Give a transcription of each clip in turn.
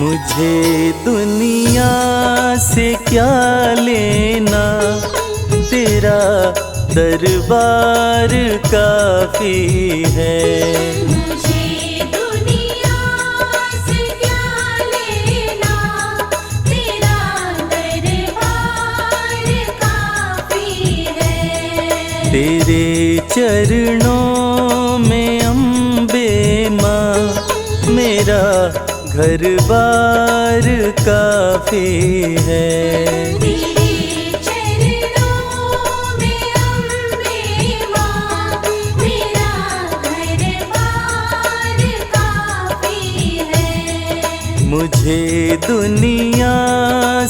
मुझे दुनिया से क्या लेना, तेरा दरबार काफी है। मुझे दुनिया से क्या लेना, तेरा दरबार काफी है। तेरे चरणों में अम्बे माँ, मेरा घर बार काफी है। तेरे चरणों में अम्बे माँ, मेरा घर बार काफी है। मुझे दुनिया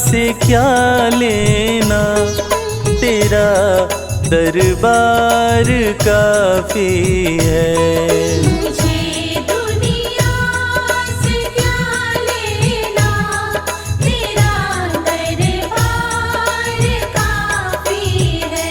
से क्या लेना, तेरा दरबार काफी है। मुझे दुनिया से क्या लेना, तेरा दरबार काफी है।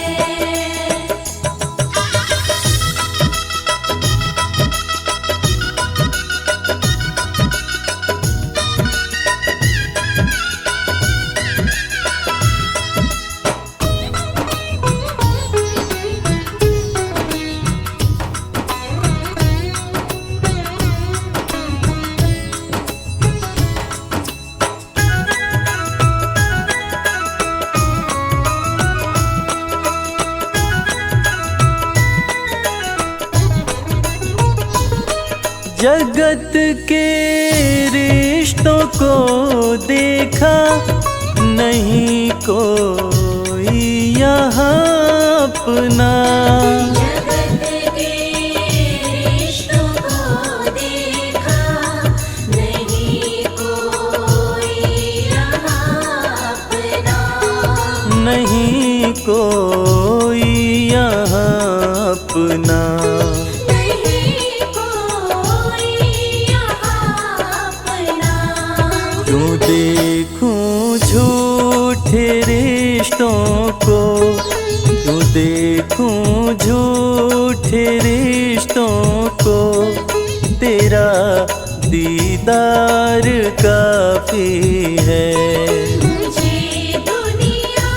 जगत के रिश्तों को देखा, नहीं कोई यहाँ अपना। जगत के रिश्तों को देखा, नहीं कोई यहाँ अपना। नहीं कोई यहाँ अपना। नहीं कोई यहाँ अपना। क्यों देखूं झूठे रिश्तों को, क्यों देखूं झूठे रिश्तों को, तेरा दीदार काफी है। मुझे दुनिया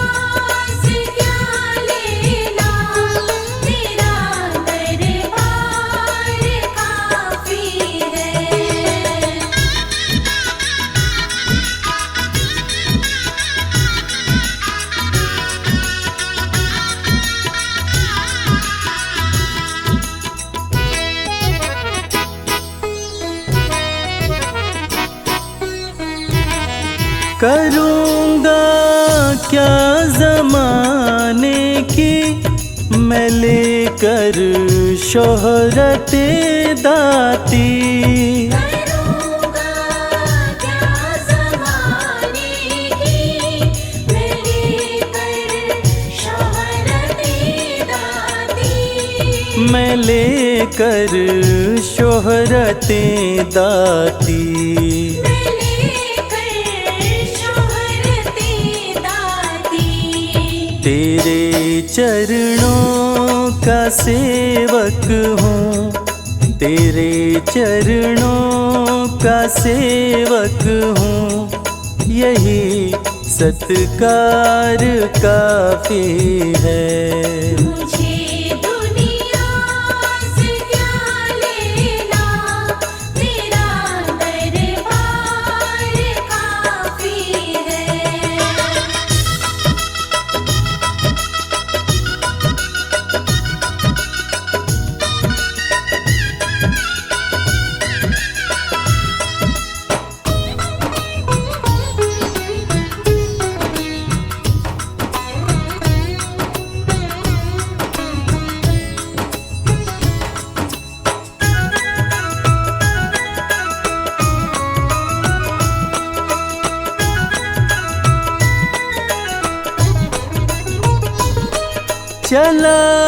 से क्या लेना, तेरा दरबार काफी है। करूँगा क्या ज़माने की मैं लेकर शोहरते दाती। करूँगा क्या ज़माने की मैं लेकर शोहरते दाती। मैं लेकर शोहरते दाती। मैं लेकर शोहरते दाती। तेरे चरणों का सेवक हूँ, तेरे चरणों का सेवक हूँ, यही सत्कार काफी है। मुझे दुनिया से क्या लेना, तेरा दरबार काफी है।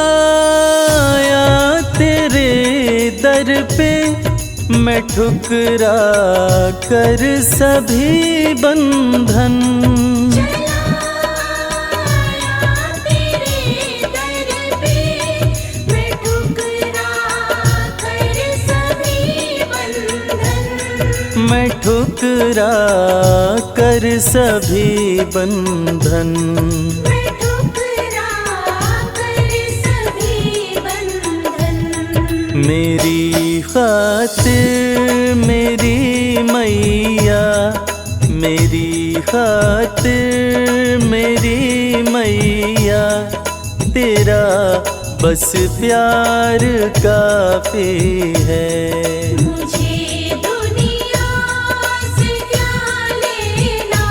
चलाया तेरे दर पे मैं ठुकरा कर सभी बंधन। चलाया तेरे दर पे मैं ठुकरा कर सभी बंधन। मैं ठुकरा कर सभी बंधन। मैं ठुकरा कर सभी बंधन। मेरी खातिर मेरी मैया, मेरी खातिर मेरी मैया, तेरा बस प्यार काफी है। मुझे दुनिया से क्या लेना,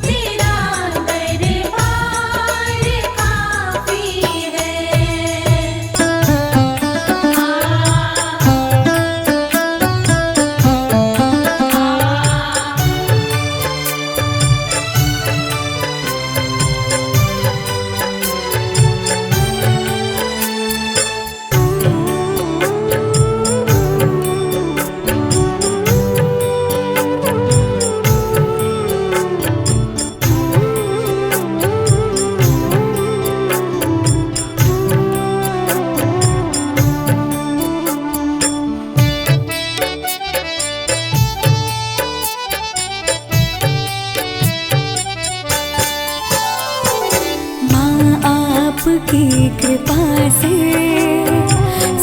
तेरा दरबार काफी है। आपकी कृपा से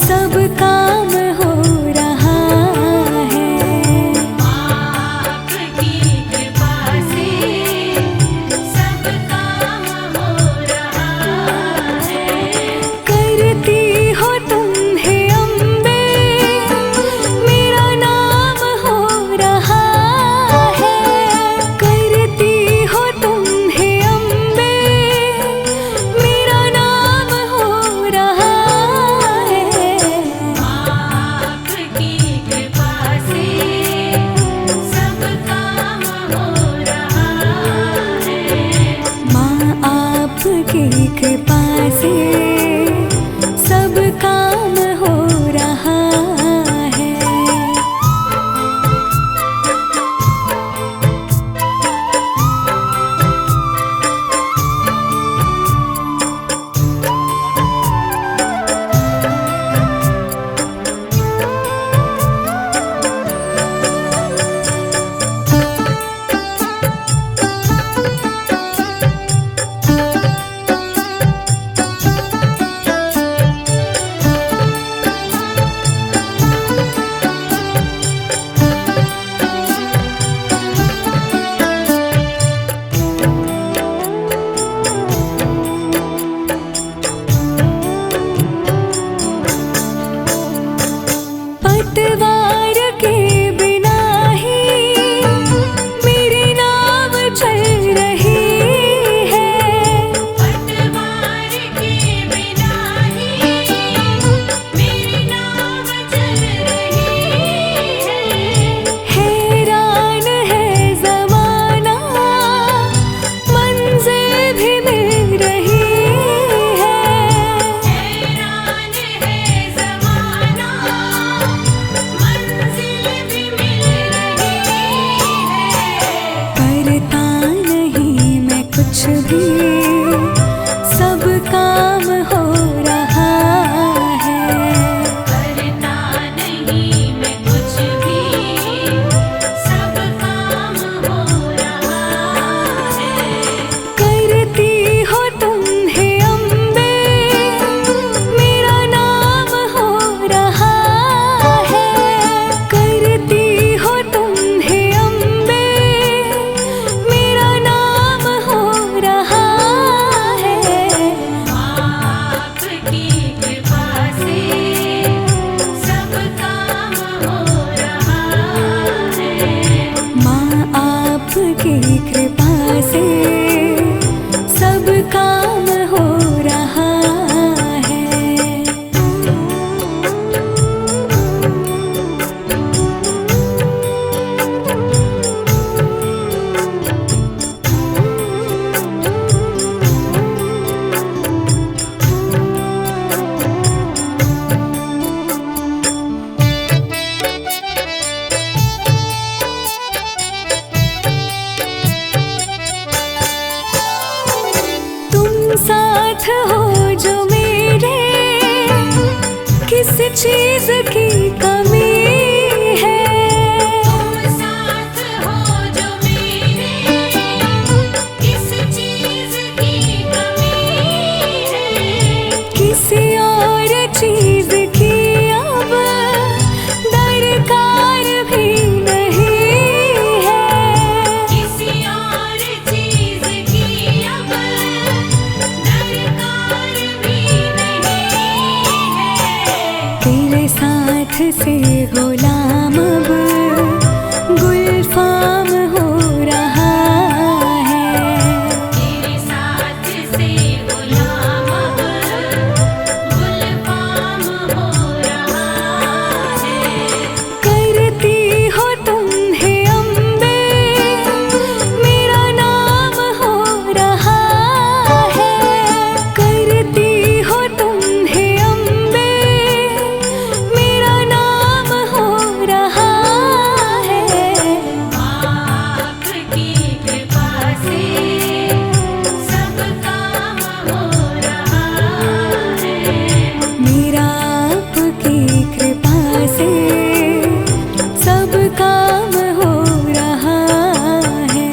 सब काम हो रहा है। आपकी कृपा से सब काम हो रहा है। करती हो तुम हे अम्बे, मेरा नाम हो रहा है। करती हो तुम हे अम्बे, मेरा नाम हो रहा है। आपकी कृपा से सब काम हो रहा है। माँ आपकी कृपा से सब काम हो रहा है। पतवार के बिना ही मेरी नाव चल रही है। पतवार के बिना ही मेरी नाव चल रही है। हैरान है ज़माना, मंजिल भी मिल रही है। हैरान है ज़माना, मंजिल भी मिल रही है। करता नहीं मैं कुछ भी, सब काम हो रहा है। करता नहीं मैं कुछ भी, सब काम हो रहा है। करती हो तुम हे अम्बे, मेरा नाम हो रहा है। करती हो तुम हे अम्बे, मेरा नाम हो रहा है। आपकी कृपा से सब काम हो रहा है। माँ आपकी कृपा से सब काम हो रहा है। तुम साथ हो जो मेरे, किस चीज की कमी है। से गुलाम अब गुलफाम हो रहा है। तेरे साथ से गुलाम अब गुलफाम हो रहा है। करती हो तुम है अम्बे, मेरा नाम हो रहा है। करती हो तुम है अम्बे, मेरा नाम हो रहा है। आपकी कृपा से सब काम हो रहा है। मेरा आपकी कृपा से सब काम हो रहा है।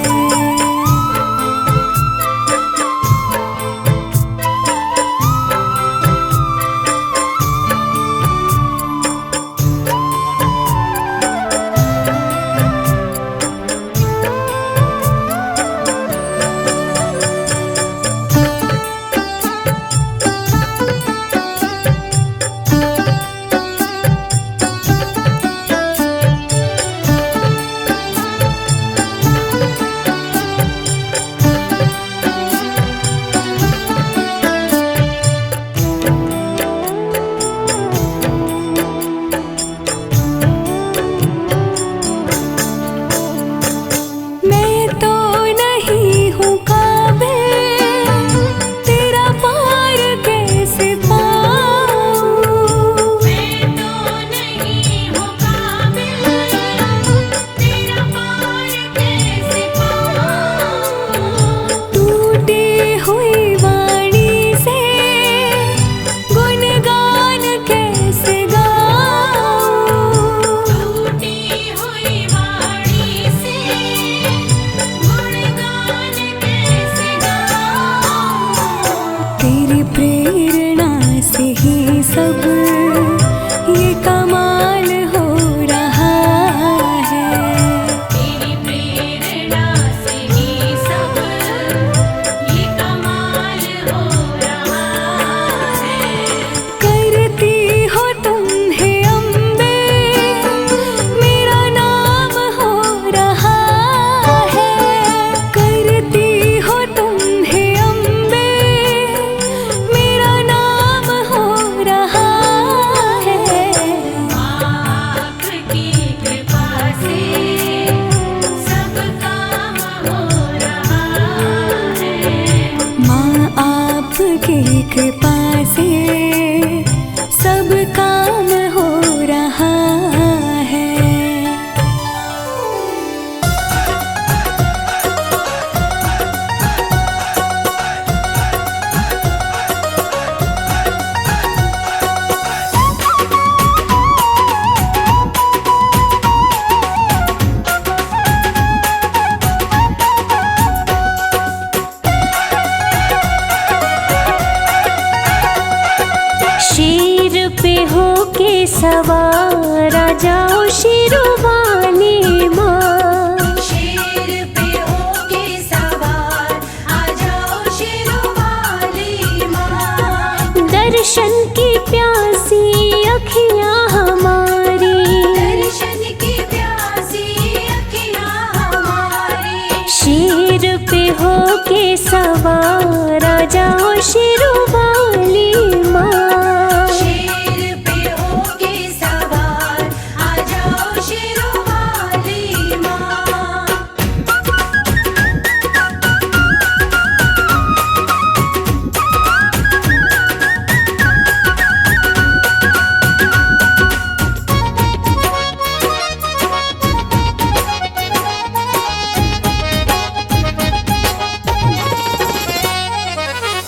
मैं तो नहीं हूँ काबिल, तेरा पार कैसे पाऊँ। मैं तो नहीं हूँ काबिल, तेरा पार कैसे पाऊँ। टूटी हुई वाणी से गुणगान कैसे गाऊँ। टूटी हुई वाणी से गुणगान कैसे गाऊँ। तेरी प्रेरणा से ही सब ये कमाल हो रहा है। तेरी प्रेरणा से ही सब ये कमाल हो रहा है। करती हो तुम है अम्बे, मेरा नाम हो रहा है। करती हो तुम है अम्बे, मेरा नाम हो रहा है। आपकी कृपा से सब काम हो रहा है। माँ आपकी कृपा से सब काम हो रहा है। शेर पे हो के सवार आ जाओ शिरोवाली माँ। शेर पे होके सवार आ जाओ शिरोवाली माँ। दर्शन की प्यासी अखियाँ हमारी, दर्शन की प्यासी अखियाँ हमारी। शेर पे हो के सवार आ जाओ शिरोवाली माँ। शेर पे होके सवार आ जाओ शिरोवाली माँ।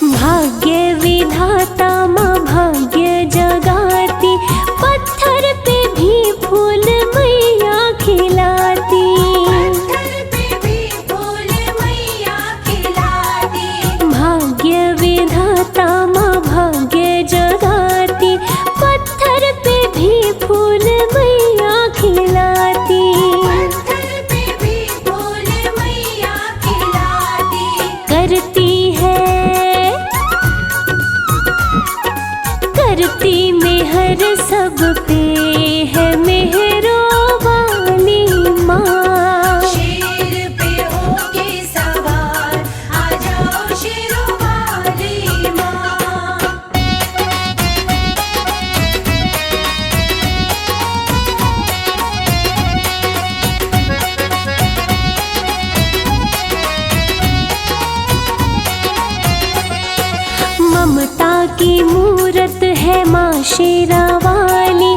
भाग्य विधाता माँ भाग्य है माँ शेरा वाली,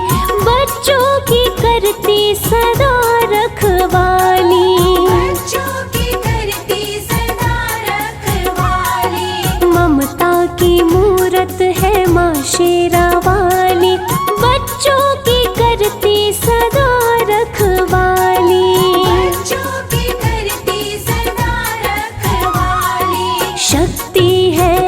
बच्चों की करती सदा रखवाली। बच्चों की करती सदा रखवाली। ममता की मूरत है माँ शेरा वाली, बच्चों की करती सदा रखवाली। बच्चों की करती सदा रखवाली। शक्ति है,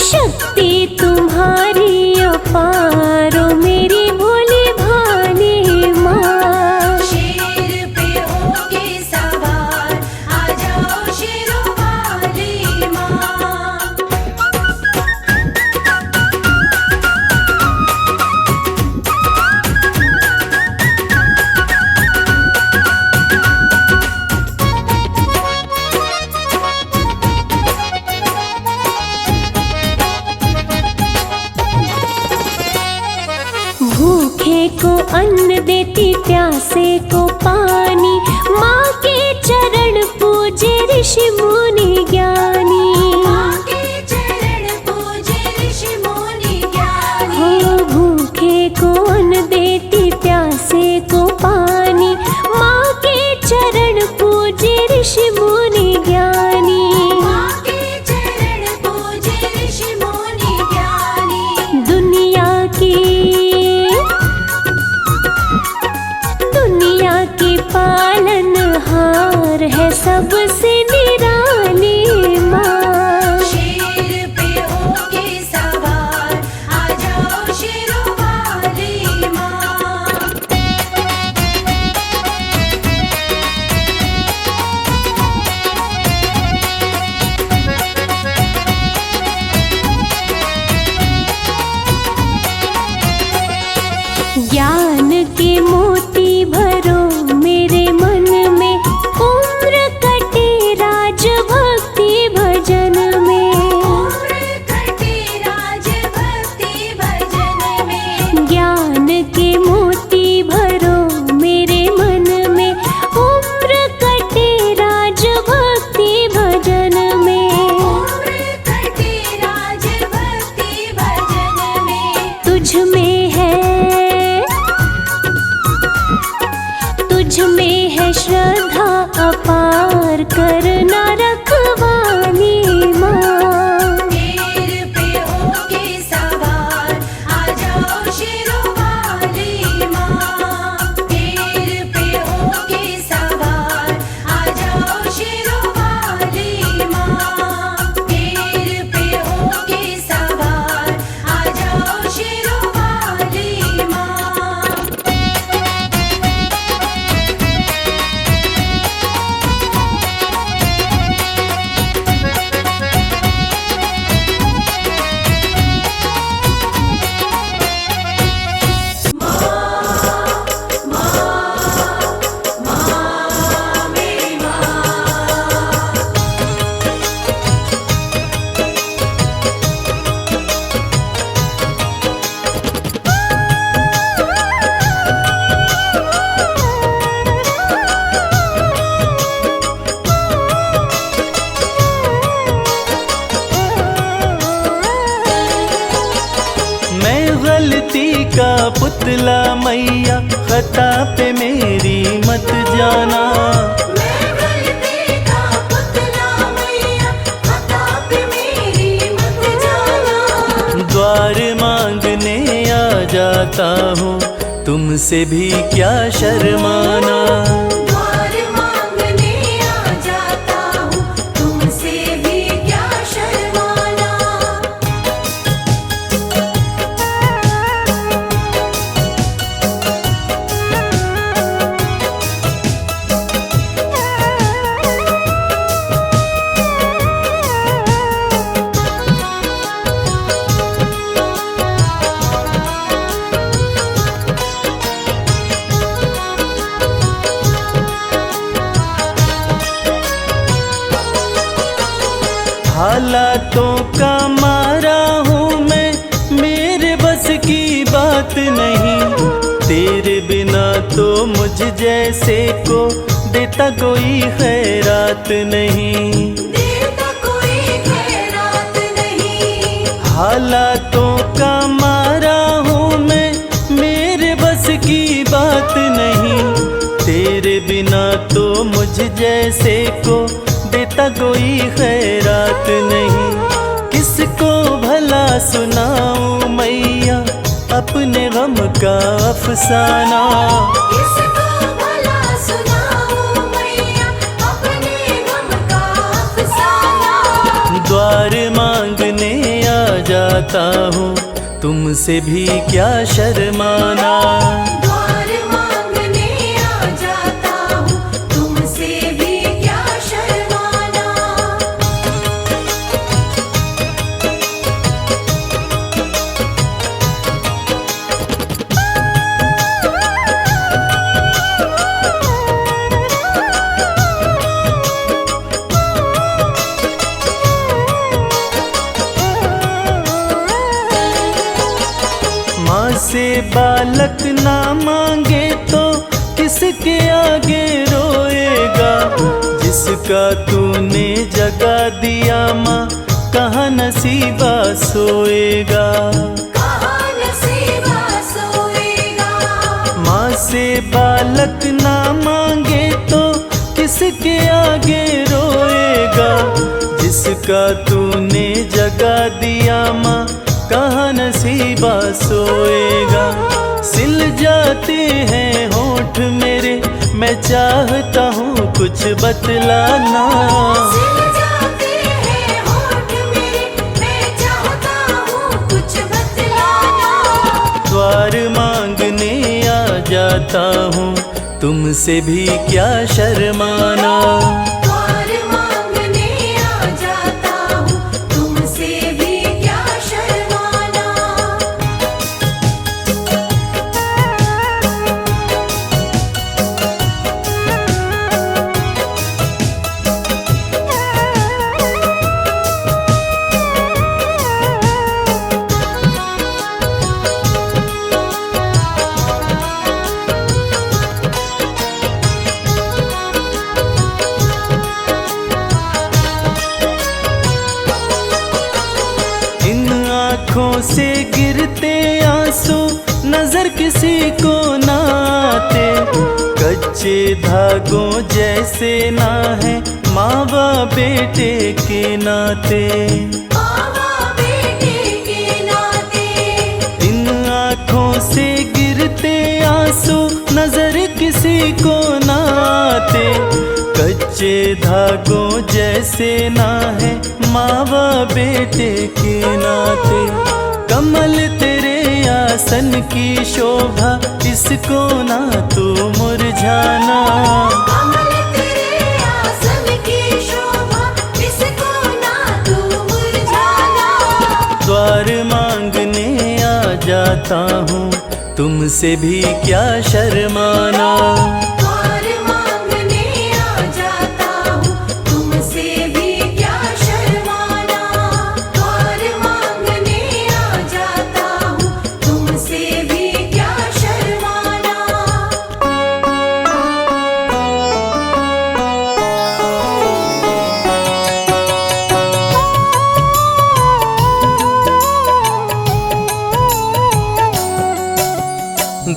शक्ति तुम्हारी अपार ओ मेरी भोली भाली माँ। शेर पे होके सवार आ जाओ शेरों वाली माँ। भूखे को अन्न देती, प्यासे को पानी, माँ के चरण पूजे ऋषि मुनि ज्ञानी। माँ के चरण पूजे ऋषि मुनि ज्ञानी। हो भूखे को अन्न देती, प्यासे को पानी, माँ के चरण पूजे ऋषि मुनि ज्ञानी। माँ के चरण पूजे ऋषि मुनि ज्ञानी। दुनिया की पालनहार है सबसे निराली माँ। शेर पे होके सवार आ जाओ शेरों वाली माँ। ज्ञान के मोती भरो मेरे मन में, उम्र कटे राज भक्ति भजन में। उम्र कटे राज भक्ति भजन में। ज्ञान के मोती भरो मेरे मन में, उम्र कटे राज भक्ति भजन में। उम्र कटे राज भक्ति भजन में। तुझ में है, तुझ में है श्रद्धा अपार, करना रखवाली माँ। शेर पे होके सवार आ जाओ शेरों वाली माँ। शेर पे होके सवार आ जाओ शेरों वाली माँ। शेर पे होके सवार आ जाओ शेरों वाली माँ। मैं गलती का पुतला मैया, खता पे मेरी मत जाना। मैं गलती का पुतला मैया, खता पे मेरी मत जाना। द्वार मांगने आ जाता हूँ, तुमसे भी क्या शर्माना। द्वार मांगने आ जाता हूँ, तुमसे भी क्या शर्माना। हालातों का मारा हूँ मैं, मेरे बस की बात नहीं। तेरे बिना तो मुझ जैसे को देता कोई खैरात नहीं। देता कोई खैरात नहीं। हालातों का मारा हूँ मैं, मेरे बस की बात नहीं। तेरे बिना तो मुझ जैसे को देता कोई खैरात नहीं। किसको भला सुनाऊं मैया अपने गम का अफसाना। किसको भला सुनाऊं मैया अपने गम का अफसाना। द्वार मांगने आ जाता हूँ, तुमसे भी क्या शर्माना। द्वार मांगने आ जाता हूँ, तुमसे भी क्या शर्माना। माँ से बालक ना मांगे तो किसके आगे रोएगा। जिसका तूने जगा दिया माँ कहाँ नसीबा सोएगा। कहाँ नसीबा सोएगा। माँ से बालक ना मांगे तो किसके आगे रोएगा। जिसका तूने जगा दिया माँ कहाँ नसीबा सोएगा। सिल जाते हैं होठ मेरे, मैं चाहता हूँ कुछ बतलाना। सिल जाते हैं होठ मेरे, मैं चाहता हूँ कुछ बतलाना। द्वार मांगने आ जाता हूँ, तुमसे भी क्या शर्माना। द्वार मांगने आ जाता हूँ, तुमसे भी क्या शर्माना। इन आँखों से गिरते आंसू नजर किसी को ना आते। कच्चे धागों जैसे ना है माँ बाप बेटे के नाते। मावा बेटे के नाते। इन आँखों से गिरते आंसू नजर किसी को ना आते। कच्चे धागों जैसे ना है माँ बाप बेटे के नाते। कमल तेरे आसन की शोभा, इसको ना तू मुरझाना। कमल तेरे आसन की शोभा, इसको ना तू मुरझाना। द्वार मांगने आ जाता हूँ, तुमसे भी क्या शर्माना। द्वार मांगने आ जाता हूँ, तुमसे भी क्या शर्माना। द्वार मांगने आ जाता हूँ, तुमसे भी क्या शर्माना।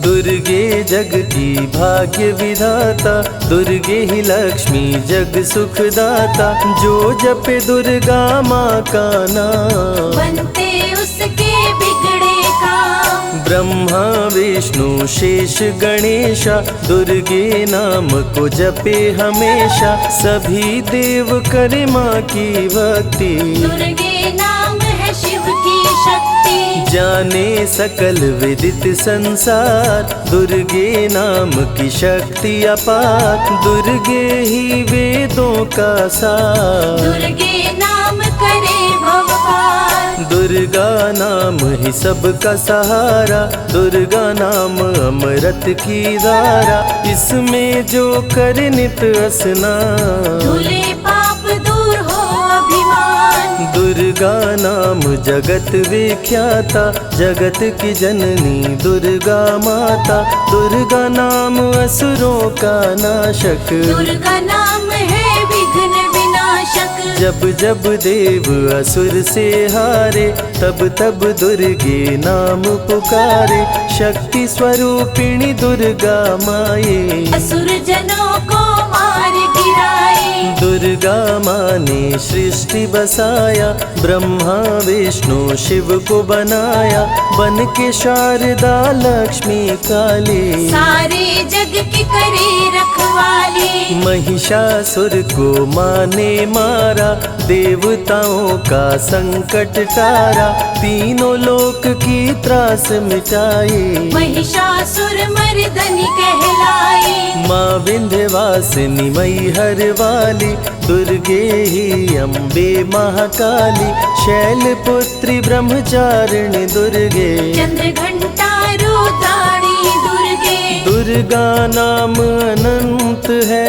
दुर्गे जग की भाग्य विधाता, दुर्गे ही लक्ष्मी जग सुखदाता। जो जपे दुर्गा माँ का नाम, बनते उसके बिगड़े काम। ब्रह्मा विष्णु शेष गणेशा, दुर्गे नाम को जपे हमेशा। सभी देव करे माँ की भक्ति, दुर्गे नाम है शिव की शक्ति। जाने सकल विदित संसार, दुर्गे नाम की शक्ति अपार। दुर्गे ही वेदों का सार, दुर्गे नाम करे भवपार। दुर्गा नाम ही सबका सहारा। दुर्गा नाम अमृत की धारा, इसमें जो करे नित स्नान। धुले पाप दूर हो अभिमान। दुर्गा नाम जगत विख्याता, जगत की जननी दुर्गा माता। दुर्गा नाम असुरों का नाशक, दुर्गा नाम है विघ्न विनाशक। नाशक। जब जब देव असुर से हारे, तब तब दुर्गे नाम पुकारे। शक्ति स्वरूपिणी दुर्गा माये, असुर जनों को मार गिराए। दुर्गा माँ ने सृष्टि बसाया, ब्रह्मा विष्णु शिव को बनाया। बन के शारदा लक्ष्मी काली, सारे जग की करे रखवाली। महिषासुर को माँ ने मारा, देवताओं का संकट टारा। तीनों लोक की त्रास मिटाई, महिषासुर मर्दनी कहलाई। माँ विंध्यवासिनी मैहर वाली, दुर्गे ही अम्बे महाकाली। शैलपुत्री ब्रह्मचारिणी दुर्गे, चंद्र घंटा रुद्राणी दुर्गे। दुर्गा नाम अनंत है,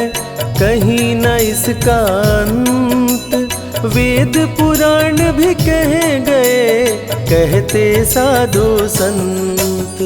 कहीं न इसका अंत। वेद पुराण भी कह गए, कहते साधु संत।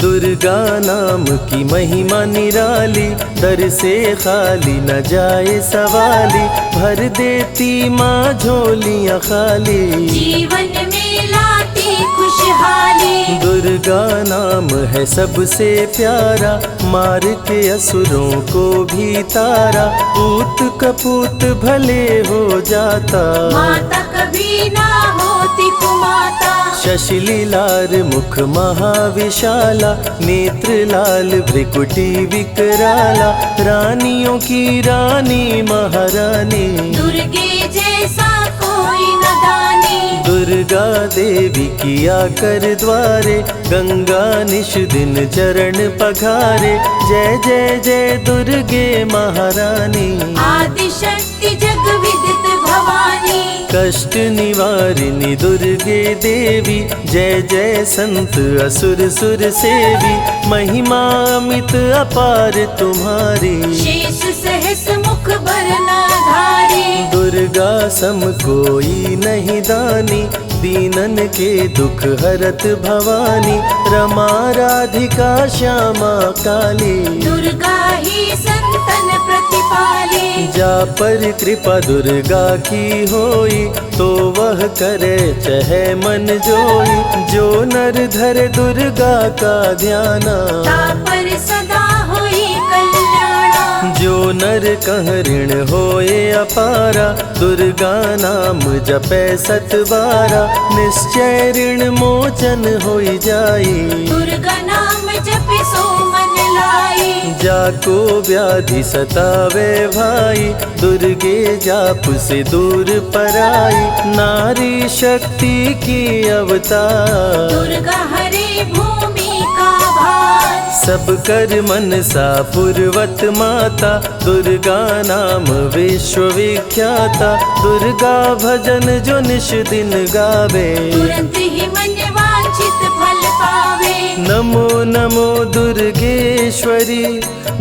दुर्गा नाम की महिमा निराली, दर से खाली न जाए सवाली। भर देती माँ झोलियाँ खाली, जीवन में लाती खुशहाली। दुर्गा नाम है सबसे प्यारा, मार के असुरों को भी तारा। पूत कपूत भले हो जाता, माता कभी ना होती कुमाता। शशिलीलार मुख महाविशाला, नेत्र लाल भ्रिकुटी विकराला। रानियों की रानी महारानी, दुर्गे जैसा कोई न दानी। दुर्गा देवी किया कर द्वारे, गंगा निश दिन चरण पखारे। जय जय जय दुर्गे महारानी, आदि शक्ति जग विदित भवानी। कष्ट निवारिणी दुर्गे देवी, जय जय संत असुर सुर सेवी। महिमा अमित अपार तुम्हारी, शेष सहस मुख बरनाधारी। दुर्गा सम कोई नहीं दानी, दीनन के दुख हरत भवानी। रमा राधिका श्यामा काली, दुर्गा ही संतन प्रतिपाली। जा पर कृपा दुर्गा की होई, तो वह करे चहे मन जोई। जो नर धर दुर्गा का ध्याना, तापर सदा होई कल्याणा। जो नर कह ऋण होए अपारा, दुर्गा नाम जपे सतबारा। निश्चय ऋण मोचन होई जाई, दुर्गा नाम जपे सो मन लाई। जाको व्याधि सतावे भाई, दुर्गे जाप से दूर पराई। नारी शक्ति की अवतार, दुर्गा हरे भूमि का भार। सब कर मनसा पूर्वत माता, दुर्गा नाम विश्व विख्याता। दुर्गा भजन जो निश दिन गावे, तुरंत ही मन वांछित फल पावे। नमो नमो दुर्गेश्वरी,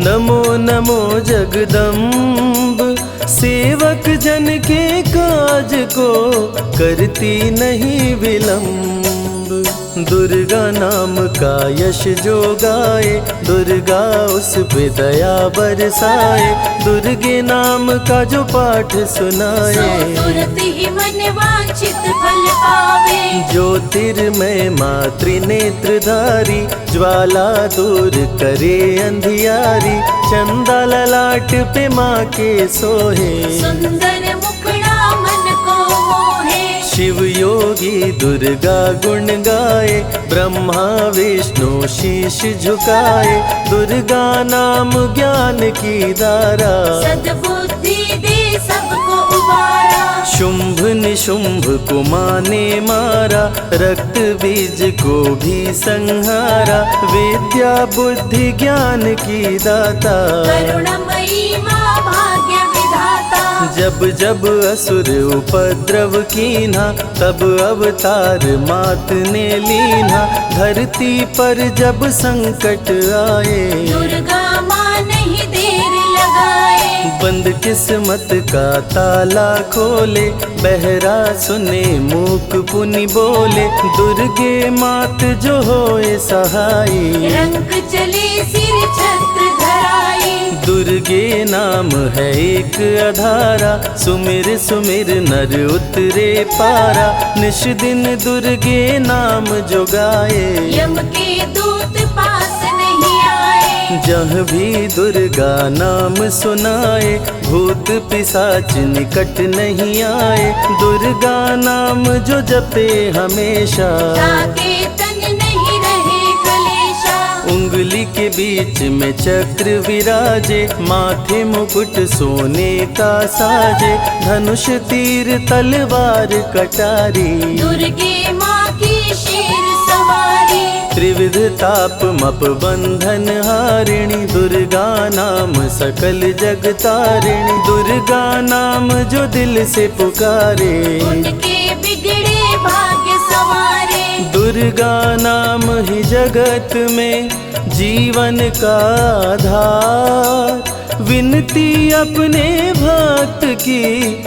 नमो नमो जगदम्ब। सेवक जन के काज को करती नहीं विलम्ब। दुर्गा नाम का यश जो गाए, दुर्गा उस पे दया बरसाए। दुर्गे नाम का जो पाठ सो सुनाए, तुरंत ही मन वांछित फल पावे। ज्योतिर्मय मातृ नेत्रधारी, ज्वाला दूर करे अंधियारी। चंदा ललाट पे माँ के सोहे, सुंदर मुखड़ा मन को मोहे। शिव योगी दुर्गा गुण गाए, ब्रह्मा विष्णु शीश झुकाए। दुर्गा नाम ज्ञान की धारा, सद्बुद्धि दे सबको उबारा। शुंभ निशुंभ को माने मारा, रक्त बीज को भी संहारा। विद्या बुद्धि ज्ञान की दाता, करुणमयी माँ भाग्य विधाता। जब जब असुर उपद्रव कीन्हा, तब अवतार मात ने लीन्हा। धरती पर जब संकट आए, दुर्गा माँ नहीं देर लगाए। बंद किस्मत का ताला खोले, बहरा सुने मूक पुनि बोले। दुर्गे मात जो होए सहाई, रंग चले सिर छत्र धराई। दुर्गे नाम है एक अधारा, सुमिर सुमिर नर उतरे पारा। निश दिन दुर्गे नाम जो गाए, यम के दूत पास नहीं आए। जहाँ भी दुर्गा नाम सुनाए, भूत पिशाच निकट नहीं आए। दुर्गा नाम जो जपे हमेशा, ताके तन नहीं रहे कलेशा। उंगली के बीच में चक्र विराजे, माथे मुकुट सोने का साजे। धनुष तीर तलवार कटारी, दुर्गे माँ की शेर सवारी। त्रिविध ताप मप बंधन हारिणी, दुर्गा नाम सकल जग तारिणी। दुर्गा नाम जो दिल से पुकारे, उनके बिगड़े भाग्य संवारे। दुर्गा नाम ही जगत में जीवन का आधार। विनती अपने भक्त की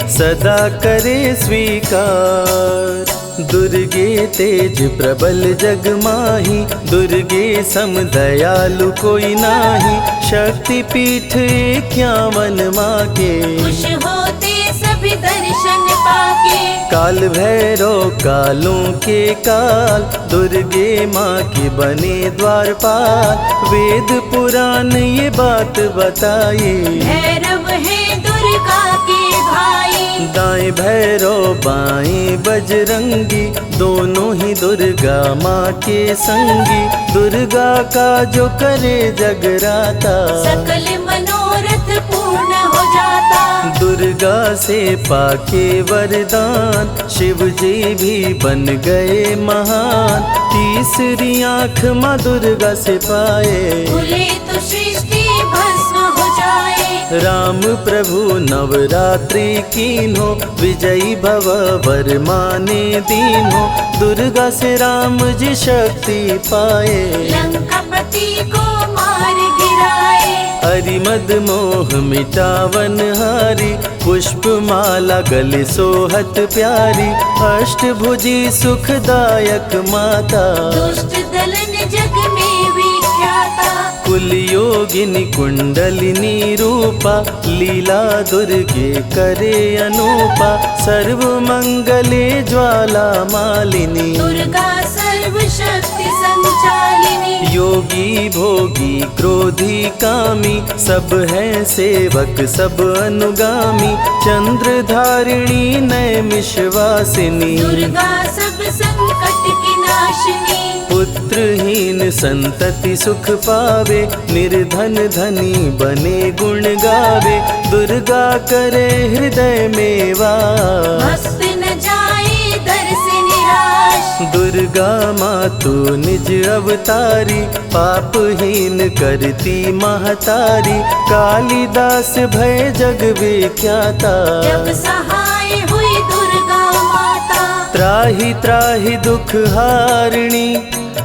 सदा करे स्वीकार। दुर्गे तेज प्रबल जग माही, दुर्गे सम दयालु कोई नाही। शक्ति पीठ 51 माँ के, खुश होते सभी दर्शन पाके। काल भैरव कालों के काल, दुर्गे माँ के बने द्वारपाल। वेद पुराण ये बात बताए, भैरव है दुर्गा के भाई। दाएं भैरव बाएं बजरंगी, दोनों ही दुर्गा माँ के संगी। दुर्गा का जो करे जगराता, सकल मनोरथ पूर्ण हो जाता। दुर्गा से पाके वरदान, शिव जी भी बन गए महान। तीसरी आँख माँ दुर्गा से पाए, खुले तो सृष्टि भस्म हो जाए। राम प्रभु नवरात्रि कीन्हो, विजयी भव वर माने दीन्हो। दुर्गा से राम जी शक्ति पाए, लंकापति को मार गिराए। अरिमद मोह मिटावन हारी, पुष्प माला गले सोहत प्यारी। अष्टभुजी सुखदायक माता, दुष्ट दलन जग में विख्याता। कुल योगिनी कुंडलिनी रूपा, लीला दुर्गे करे अनूपा। सर्व मंगले ज्वाला मालिनी, दुर्गा सर्वशक्ति संचालिनी। योगी भोगी क्रोधी कामी, सब हैं सेवक सब अनुगामी। चंद्र धारिणी नैमिषवासिनी, दुर्गा सब संकट की नाशिनी। पुत्रहीन संतति सुख पावे, निर्धन धनी बने गुण गावे। दुर्गा करे हृदय में वास, भक्त न जाए दर से निराश। दुर्गा माँ तू निज अवतारी, पापहीन करती महतारी। कालिदास भय जग विख्याता, जब सहाय हुई दुर्गा माता। त्राहि त्राहि दुख हारिणी,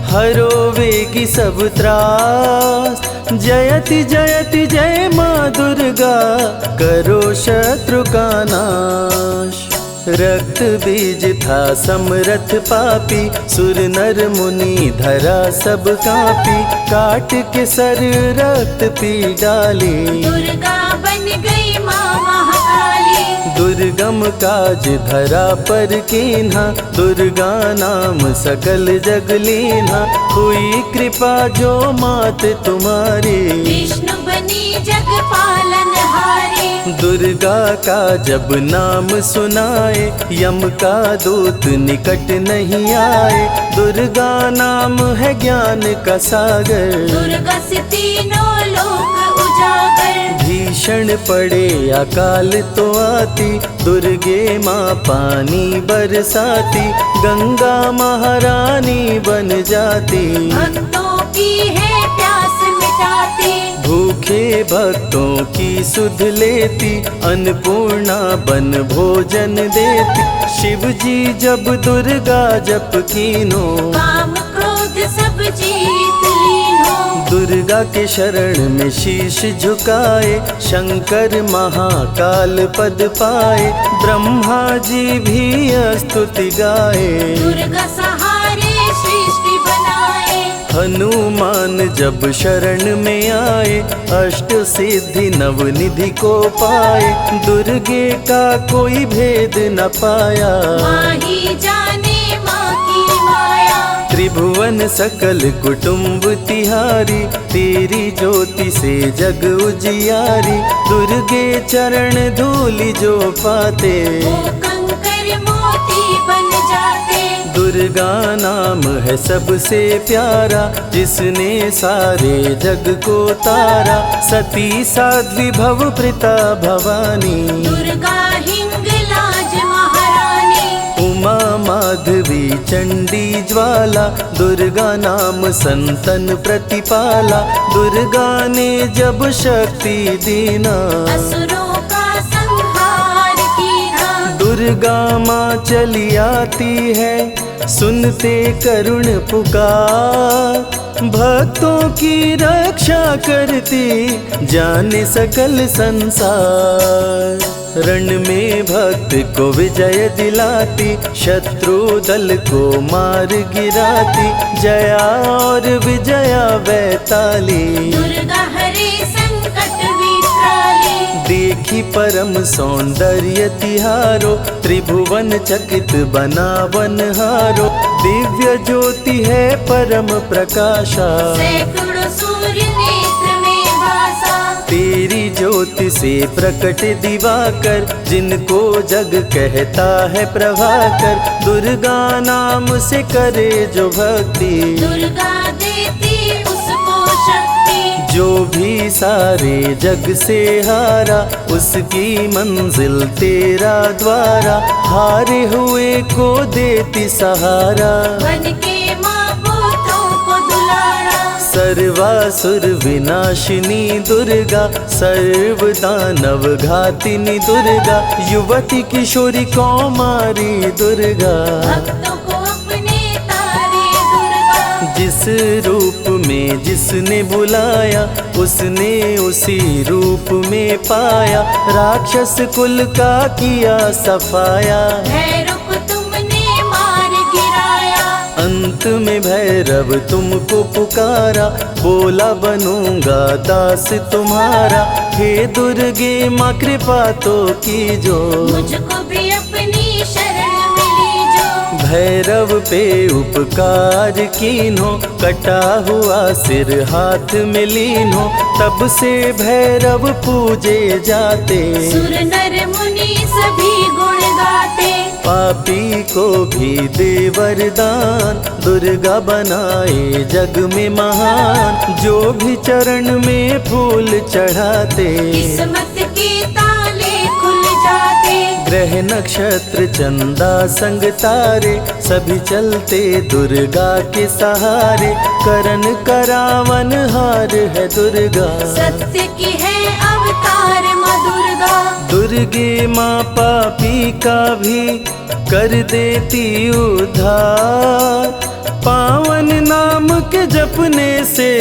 हरो वेगी सब त्रास। जयति जयति जय माँ दुर्गा, करो शत्रु का नाश। रक्त बीज था समरथ पापी, सुर नर मुनि धरा सब कापी। काट के सर रक्त पी डाली, दुर्गा बन गई माँ महाकाली। दुर्गम काज धरा पर कीन्हा, दुर्गा नाम सकल जग लीन्हा। हुई कृपा जो मात तुम्हारी, विष्णु बनी जग पालन हारी। दुर्गा का जब नाम सुनाए, यम का दूत निकट नहीं आए। दुर्गा नाम है ज्ञान का सागर, दुर्गा से तीनों लोक उजागर। भीषण पड़े अकाल तो आती, दुर्गे माँ पानी बरसाती। गंगा महारानी बन जाती, भक्तों की है प्यास मिटाती। भूखे भक्तों की सुध लेती, अन्नपूर्णा बन भोजन देती। शिव जी जब दुर्गा जप कीन्हो, काम क्रोध सब जीत लीन्हो। दुर्गा के शरण में शीश झुकाए, शंकर महाकाल पद पाए। ब्रह्मा जी भी स्तुति गाए, दुर्गा सहारे सृष्टि बनाए। हनुमान जब शरण में आए, अष्ट सिद्धि नवनिधि को पाए। दुर्गे का कोई भेद न पाया, माही जाने माँ की माया। त्रिभुवन सकल कुटुंब तिहारी, तेरी ज्योति से जग उजियारी। दुर्गे चरण धूलि जो पाते, वो कंकर मोती बन जाते। दुर्गा नाम है सबसे प्यारा, जिसने सारे जग को तारा। सती साध्वी भव प्रीता भवानी, दुर्गा हिंगलाज महारानी। उमा माधवी चंडी ज्वाला, दुर्गा नाम संतन प्रतिपाला। दुर्गा ने जब शक्ति दीना, असुरों का संहार कीना। दुर्गा माँ चली आती है, सुनते करुण पुकार। भक्तों की रक्षा करती, जाने सकल संसार। रण में भक्त को विजय दिलाती, शत्रु दल को मार गिराती। जया और विजया वैताली, दुर्गा हरे संकट विकराली। देखी परम सौंदर्य तिहारो, त्रिभुवन चकित बनावन हारो। दिव्य ज्योति है परम प्रकाशा, सैकड़ों सूर्य नेत्र में भासा। तेरी ज्योति से प्रकट दिवाकर, जिनको जग कहता है प्रभाकर। दुर्गा नाम से करे जो भक्ति, दुर्गा देती उसको शक्ति। जो भी सारे जग से हारा, उसकी मंजिल तेरा द्वारा। हारे हुए को देती सहारा, बन के माँ पुत्रों को दुलारा। सर्वासुर विनाशिनी दुर्गा, सर्व दानव घातिनी दुर्गा। युवती किशोरी कौमारी दुर्गा, भक्तों को अपने तारे दुर्गा। जिस रूप में जिसने बुलाया, उसने उसी रूप में पाया। राक्षस कुल का किया सफाया, भैरव तुमने मार गिराया। अंत में भैरव तुमको पुकारा। बोला बनूंगा दास तुम्हारा। हे दुर्गे माँ कृपा तो कीजो, मुझको भी अपनी शरण में लीजो। भैरव पे उपकार कीन्हो, कटा हुआ सिर हाथ में लीन्हो। तब से भैरव पूजे जाते, सुर नर मुनि सभी गुण गाते। पापी को भी दे वरदान, दुर्गा बनाए जग में महान। जो भी चरण में फूल चढ़ाते, किस्मत के ताले खुल जाते। ग्रह नक्षत्र चंदा संग तारे, सभी चलते दुर्गा के सहारे। करन करावन हार है दुर्गा, सत्य की है अवतार माँ दुर्गा। दुर्गे माँ पापी का भी कर देती उद्धार। पावन नाम के जपने से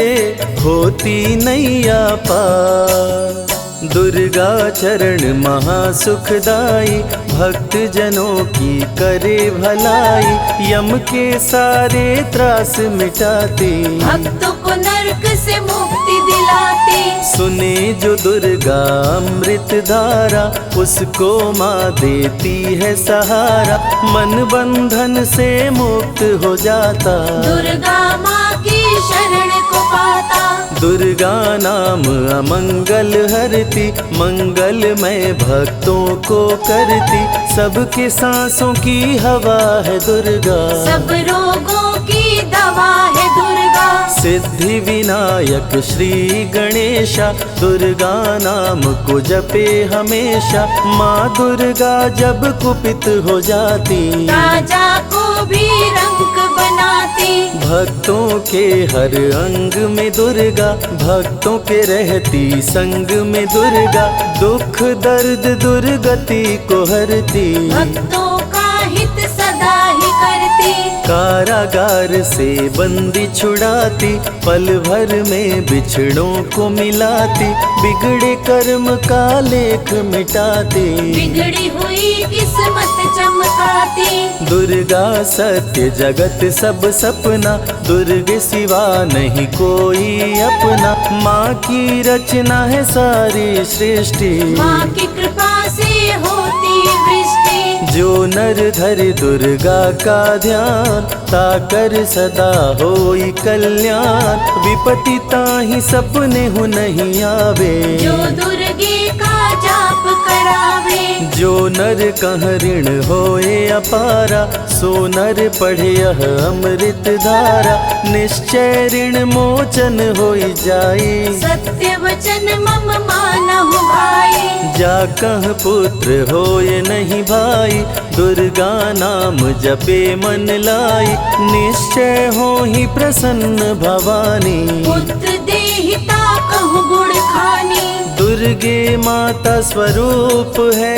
होती नैया पार। दुर्गा चरण महासुखदाई, भक्त जनों की करे भलाई। यम के सारे त्रास मिटाती, भक्तों को नरक से मुक्ति दिलाती। सुने जो दुर्गा अमृत धारा, उसको माँ देती है सहारा। मन बंधन से मुक्त हो जाता, दुर्गा माँ की शरण को पाता। दुर्गा नाम अमंगल हरती, मंगलमय भक्तों को करती। सबके सांसों की हवा है दुर्गा, सब रोगों की दवा है दुर्गा। सिद्धि विनायक श्री गणेशा, दुर्गा नाम को जपे हमेशा। माँ दुर्गा जब कुपित हो जाती, राजा को भी रंक बनाती। भक्तों के हर अंग में दुर्गा, भक्तों के रहती संग में दुर्गा। दुख दर्द दुर्गति को हरती, भक्तों का हित सदा ही करती। कारागार से बंदी छुड़ाती, पल भर में बिछड़ों को मिलाती, बिगड़े कर्म का लेख मिटाती, बिगड़ी हुई किस्मत चमकाती। दुर्गा सत्य जगत सब सपना, दुर्गे सिवा नहीं कोई अपना। माँ की रचना है सारी सृष्टि, माँ की कृपा से होती वृष्टि। जो नर धरे दुर्गा का ध्यान, ताकर सदा होई कल्याण। विपत्ति ताहि सपने हो नहीं आवे, जो दुर्गे का जाप करावे। जो नर कह ऋण होए अपारा, सो नर पढ़े यह अमृत धारा। निश्चय ऋण मोचन होई जाई, सत्य वचन मम मानहु भाई। जा कह पुत्र होए नहीं भाई, दुर्गा नाम जपे मन लाई। निश्चय हो ही प्रसन्न भवानी, पुत्र देहिता कहु गुण खानी। दुर्गे माता स्वरूप है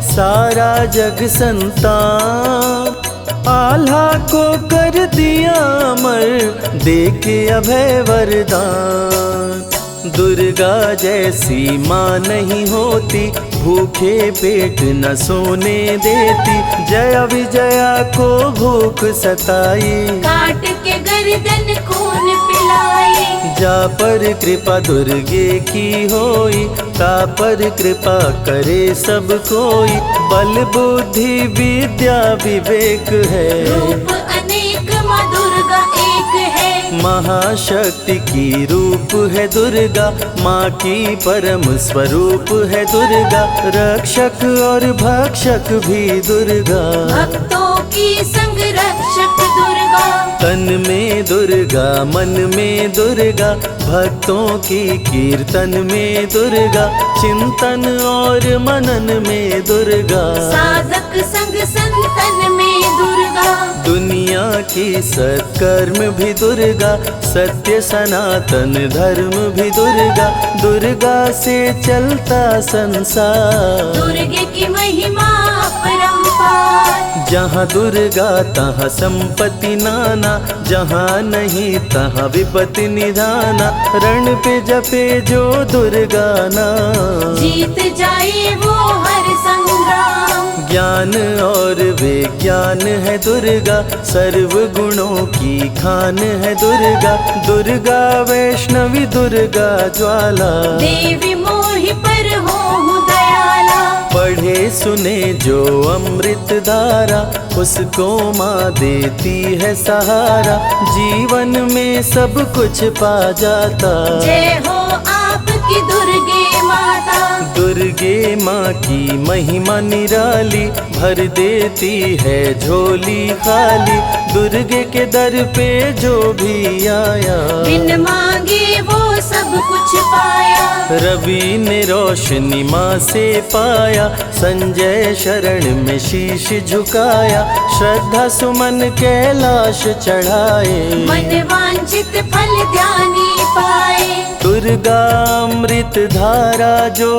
सारा जग संतान। आल्हा को कर दिया अमर, देके अभय वरदान। दुर्गा जैसी माँ नहीं होती, भूखे पेट न सोने देती। जया विजया को भूख सताई, काट के गर्दन खून पिलाई। जा पर कृपा दुर्गे की होई, ता पर कृपा करे सब कोई। बल बुद्धि विद्या विवेक है, रूप अनेक माँ दुर्गा एक है। महाशक्ति की रूप है दुर्गा, माँ की परम स्वरूप है दुर्गा। रक्षक और भक्षक भी दुर्गा, भक्तों की संग रक्षक दुर्गा। तन में दुर्गा मन में दुर्गा, भक्तों की कीर्तन में दुर्गा। चिंतन और मनन में दुर्गा, साधक संग संतन में दुर्गा। दुनिया की सत्कर्म भी दुर्गा, सत्य सनातन धर्म भी दुर्गा। दुर्गा से चलता संसार, दुर्गे की महिमा अपरंपार। जहाँ दुर्गा तहाँ संपत्ति नाना, जहाँ नहीं तहाँ विपत्ति निधाना। रण पे जपे जो दुर्गा नाम, जीत जाए वो हर संग्राम। ज्ञान और विज्ञान है दुर्गा, सर्व गुणों की खान है दुर्गा। दुर्गा वैष्णवी दुर्गा ज्वाला, देवी मोहि पर होहु दयाला। पढ़े सुने जो अमृत धारा, उसको माँ देती है सहारा। जीवन में सब कुछ पा जाता, जय हो आपकी दुर्गे माता। दुर्गे माँ की महिमा निराली, भर देती है झोली खाली। दुर्गे के दर पे जो भी आया, बिन मांगे वो सब कुछ पाया। रवि ने रोशनी माँ से पाया, संजय शरण में शीश झुकाया। श्रद्धा सुमन कैलाश चढ़ाए, मन वांछित फल ध्यानी पाए। दुर्गा अमृत धारा जो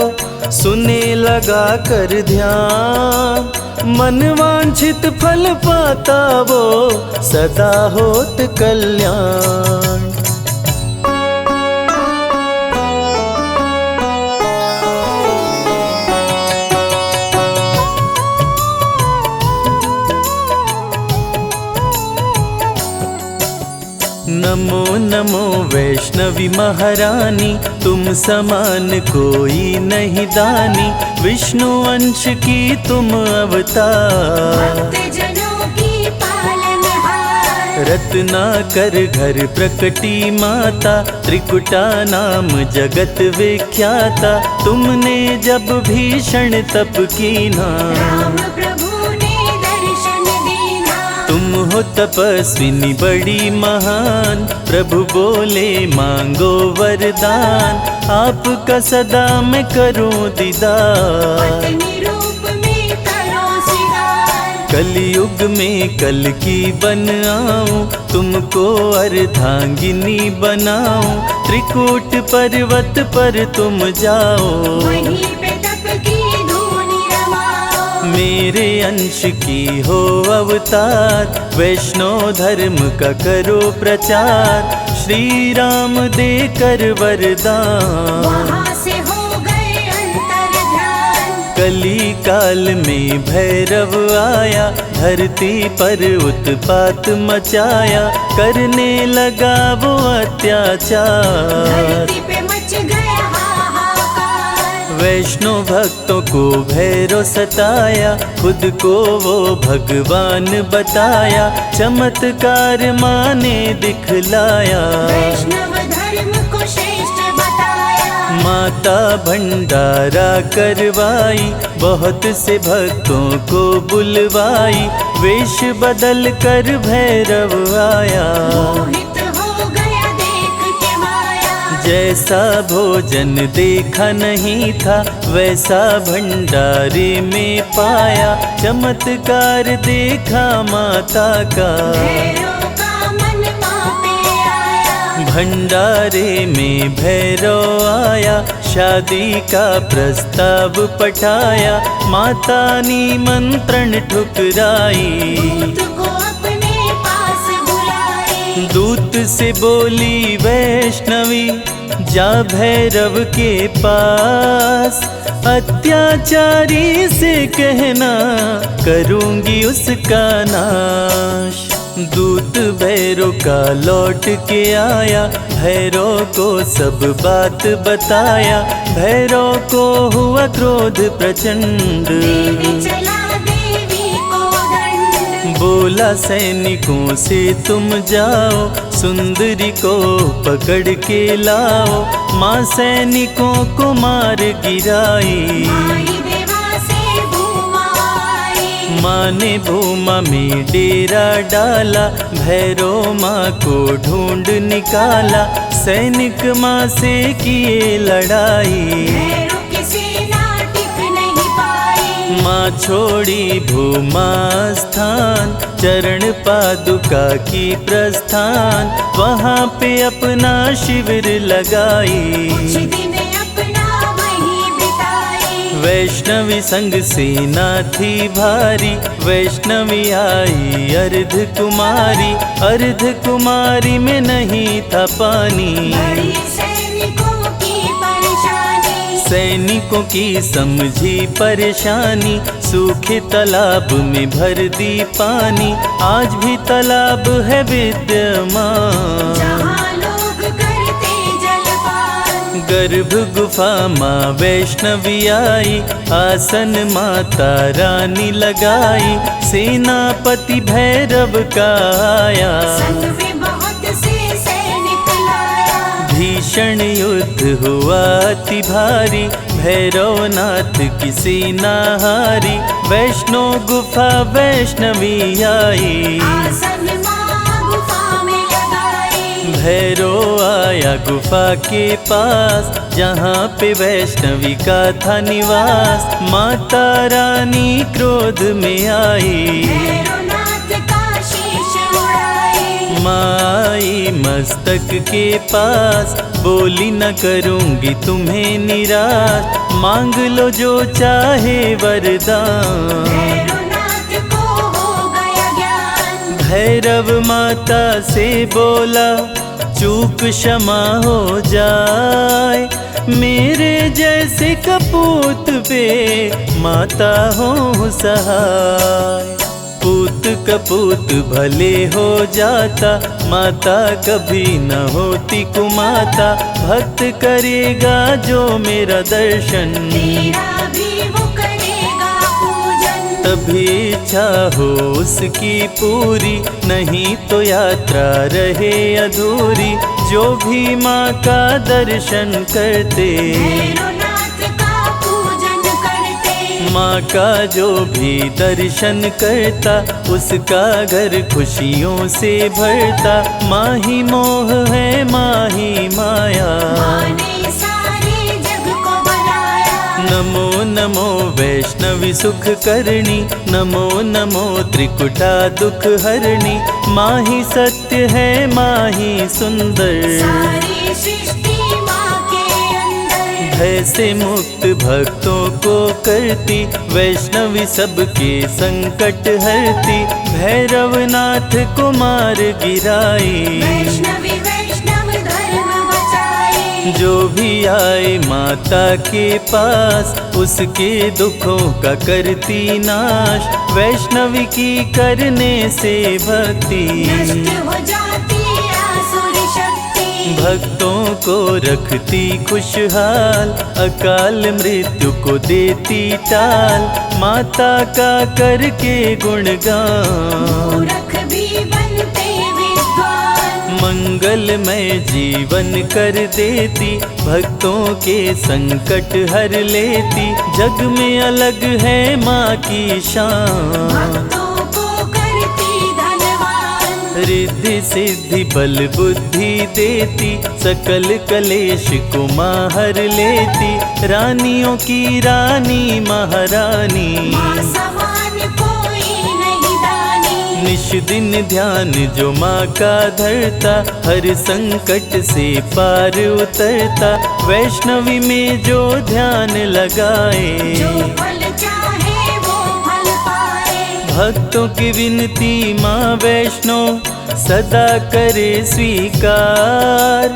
सुने लगा कर ध्यान। मन वांछित फल पाता वो सदा होत कल्याण। नमो नमो वैष्णवी महारानी, तुम समान कोई नहीं दानी। विष्णु अंश की तुम अवतार, भक्तजनों की पालनहार। रत्नाकर घर प्रकटी माता, त्रिकुटा नाम जगत विख्याता। तुमने जब भीषण तप कीना, राम प्रभु ने दर्शन दीना। तुम हो तपस्विनी बड़ी महान, प्रभु बोले मांगो वरदान। आपका सदा मैं करूं दीदार, पत्नी रूप में करो सिंगार। कलयुग में कल की बन आऊं, तुमको अर्धांगिनी बनाऊं। त्रिकूट पर्वत पर तुम जाओ, वहीं पे तप की धूनी रमाओ। मेरे अंश की हो अवतार, वैष्णव धर्म का करो प्रचार। श्री राम देकर वरदान, वहाँ से हो गए अंतर्ध्यान। कली काल में भैरव आया, धरती पर उत्पात मचाया, करने लगा वो अत्याचार। धरती पे मच गया हाहाकार। वैष्णव भक्तों को भैरव सताया, खुद को वो भगवान बताया, चमत्कार माने दिखलाया। वैष्णव धर्म को श्रेष्ठ बताया। माता भंडारा करवाई, बहुत से भक्तों को बुलवाई, वेश बदल कर भैरव आया। मोहित हो गया देख के माया। जैसा भोजन देखा नहीं था, वैसा भंडारे में पाया, चमत्कार देखा माता का। भैरव का मन माँ पे आया। भंडारे में भैरव आया, शादी का प्रस्ताव पठाया, माता निमंत्रण ठुकराई। दूत को अपने पास बुलाए। दूत से बोली वैष्णवी, जा भैरव के पास, अत्याचारी से कहना करूंगी उसका नाश। दूत भैरव का लौट के आया, भैरव को सब बात बताया, भैरव को हुआ क्रोध प्रचंड। देने चला देवी को दंड। बोला सैनिकों से तुम जाओ, सुंदरी को पकड़ के लाओ, माँ सैनिकों को मार गिराई। आई देवा से भूमा आई। माँ ने भूमा में डेरा डाला, भैरव माँ को ढूंढ निकाला, सैनिक माँ से किए लड़ाई। भैरव की सेना टिक नहीं पाई। माँ छोड़ी भूमा स्थान, चरण पादुका की प्रस्थान, वहाँ पे अपना शिविर लगाई। कुछ दिन अपना वहीं बिताई। वैष्णवी संग सेना थी भारी, वैष्णवी आई अर्ध कुमारी, अर्ध कुमारी में नहीं था पानी। बड़ी सैनिकों की परेशानी। सैनिकों की समझी परेशानी, सूखे तालाब में भर दी पानी, आज भी तालाब है विद्यमान। जहाँ लोग करते जलपान। गर्भ गुफा माँ वैष्णवी आई, आसन माता रानी लगाई, सेनापति भैरव का आया। संग में बहुत से सैनिक लाया। भीषण युद्ध हुआ अति भारी, भैरवनाथ की सेना हारी, वैष्णो गुफा वैष्णवी आई। आसन माँ गुफा में लगाई। भैरव आया गुफा के पास, जहाँ पे वैष्णवी का था निवास, माता रानी क्रोध में आई। भैरवनाथ का शीश उड़ाई। माई मस्तक के पास, बोली न करूंगी तुम्हें निराश, मांग लो जो चाहे वरदान। भैरवनाथ को हो गया ज्ञान। भैरव माता से बोला, चूक क्षमा हो जाए, मेरे जैसे कपूत पे माता हो सहाय। पूत कपूत भले हो जाता, माता कभी न होती कुमाता, भक्त करेगा जो मेरा दर्शन, तेरा भी वो करेगा पूजन। तभी इच्छा हो उसकी पूरी, नहीं तो यात्रा रहे अधूरी, जो भी माँ का दर्शन करते। भैरवनाथ का पूजन करते। माँ का जो भी दर्शन करता, उसका घर खुशियों से भरता, माँ ही मोह है माँ ही माया। माँ ने सारे जग को बनाया। नमो नमो वैष्णवी सुख करणी, नमो नमो त्रिकुटा दुख हरणी, माँ ही सत्य है माँ ही सुंदर। सारी सृष्टि माँ के अंदर। भय से मुक्त भक्तों को करती, वैष्णवी सबके संकट हरती। भैरवनाथ कुमार गिराई, वैष्णवी वैष्णव धर्म बचाए। जो भी आए माता के पास, उसके दुखों का करती नाश। वैष्णवी की करने से भक्ति, नष्ट हो जाती आसुर शक्ति। भक्तों को रखती खुशहाल, अकाल मृत्यु को देती टाल। माता का करके गुणगान, मूर्ख भी बनते विद्वान। मंगलमय जीवन कर देती, भक्तों के संकट हर लेती। जग में अलग है माँ की शान, भक्तों को करती धनवान। रिद्धि सिद्धि बल बुद्धि देती, सकल कलेश को माँ हर लेती। रानियों की रानी महारानी, माँ समान कोई नहीं दानी। निश दिन ध्यान जो माँ का धरता, हर संकट से पार उतरता। वैष्णवी में जो ध्यान लगाए, जो फल चाहे वो फल पाए। भक्तों की विनती माँ वैष्णो सदा करे स्वीकार।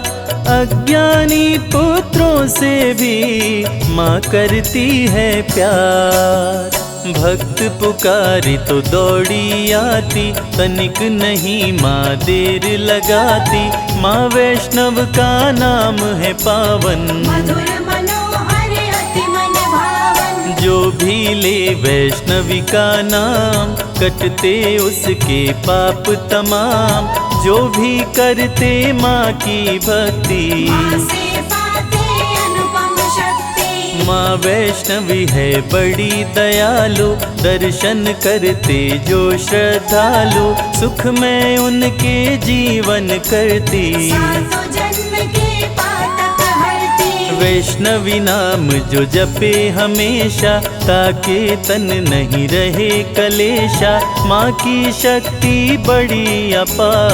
अज्ञानी पुत्रों से भी माँ करती है प्यार। भक्त पुकारे तो दौड़ी आती, तनिक नहीं माँ देर लगाती। माँ वैष्णव का नाम है पावन, मधुर मनोहर अति मन भावन। जो भी ले वैष्णवी का नाम, कटते उसके पाप तमाम। जो भी करते माँ की भक्ति, माँ से पाते अनुपम शक्ति। माँ वैष्णवी है बड़ी दयालु, दर्शन करते जो श्रद्धालु। सुख में उनके जीवन करती, सातों जन्म के पातक हरती। वैष्णवी नाम जो जपे हमेशा, ताके तन नहीं रहे कलेशा। माँ की शक्ति बड़ी अपार,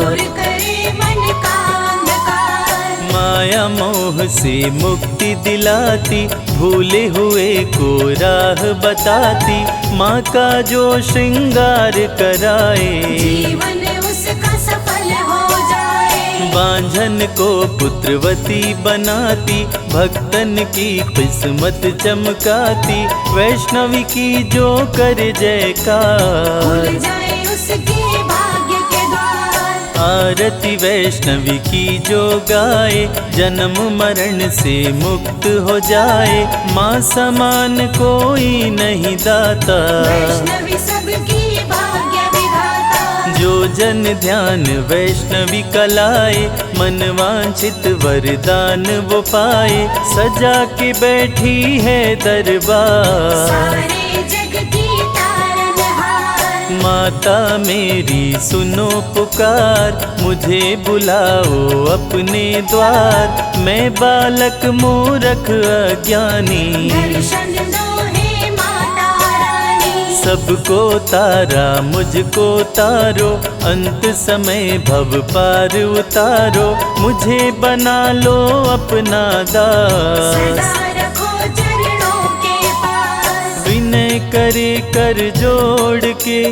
दूर करे मन का अंधकार। माया मोह से मुक्ति दिलाती, भूले हुए को राह बताती। माँ का जो श्रृंगार कराए, जीवन उसका सफल हो जाए। बांझन को पुत्रवती बनाती, भक्तन की किस्मत चमकाती। वैष्णवी की जो कर जयकार, खुल जाए उसके भाग्य के द्वार। आरती वैष्णवी की जो गाए, जन्म मरण से मुक्त हो जाए। माँ समान कोई नहीं दाता, वैष्णवी सबकी भाग्य विधाता। जो जन ध्यान वैष्णवी कलाए, मन वांछित वरदान वो पाए। सजा के बैठी है दरबार, सारे जग की तारनहार। माता मेरी सुनो पुकार। मुझे बुलाओ अपने द्वार, मैं बालक मूरख अज्ञानी। दर्शन दो हे माता रानी। सबको तारा मुझको तारो, अंत समय भव पार उतारो। मुझे बना लो अपना दास, सदा रखो चरणों के पास। विनय करे कर जोड़ के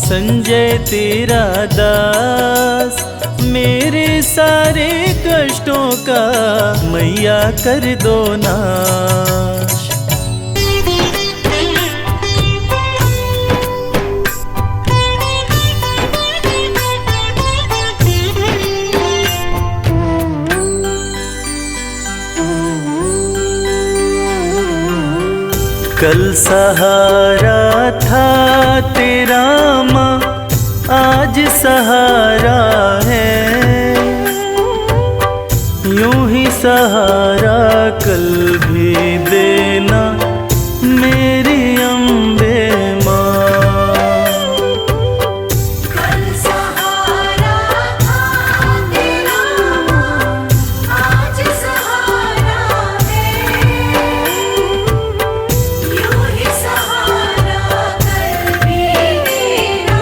संजय तेरा दास। मेरे सारे कष्टों का मैया कर दो नाश। कल सहारा था तेरा माँ, आज सहारा है। यूं ही सहारा कल भी देना मेरी अम्बे माँ। कल सहारा था तेरा माँ, आज सहारा है। यूं ही सहारा कल भी देना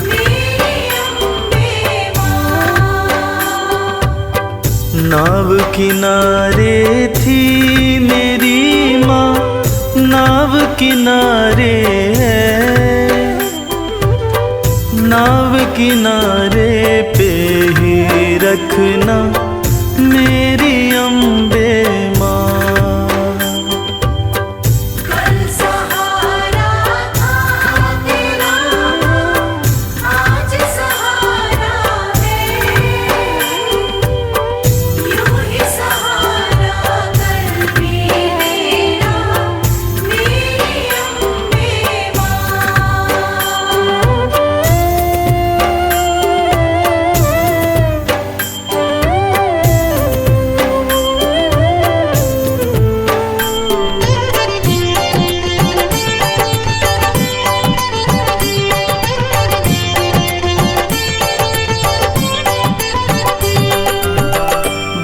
मेरी अम्बे माँ। नाव किनारे थी किनारे है, नाव किनारे पे ही रखना मेरी अम्बे माँ। कल सहारा था तेरा, आज सहारा है, यूं ही सहारा कल भी तेरा मेरी अम्बे माँ।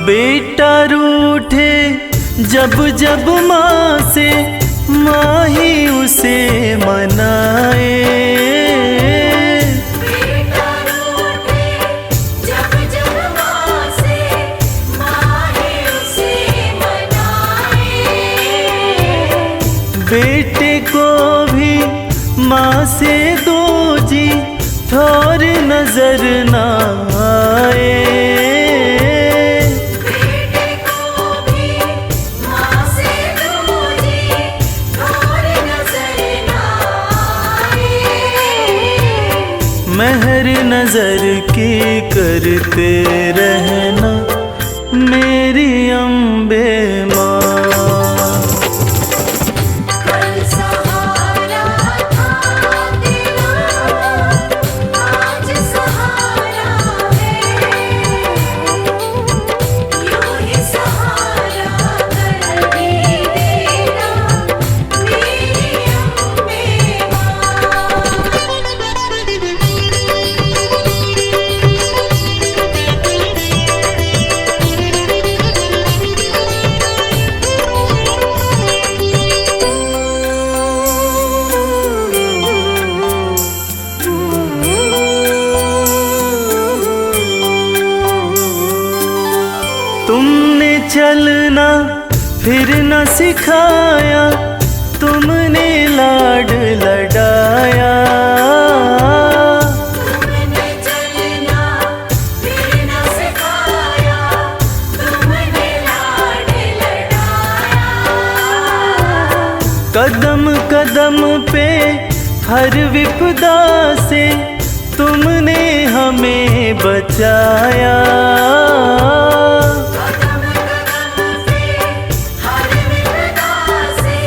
बेटा रूठे जब जब माँ से, माँ ही उसे मनाए। बेटा रूठे जब जब माँ से, माँ ही उसे मनाए। बेटे को भी माँ से दो जी थोर नजर ना आए। बेटे को भी माँ से दूजी थोर नजर ना आए। मेहर नजर की करते रहना मेरी अम्बे माँ। कल सहारा था तेरा, आज सहारा है, यूं ही सहारा कल भी तेरा मेरी अम्बे माँ। तुमने चलना फिर न सिखाया, तुमने लाड लडाया। तुमने चलना फिर न सिखाया, तुमने लाड लडाया। कदम कदम पे हर विपदा से तुमने हमें बचाया। कदम कदम पे हर विपदा से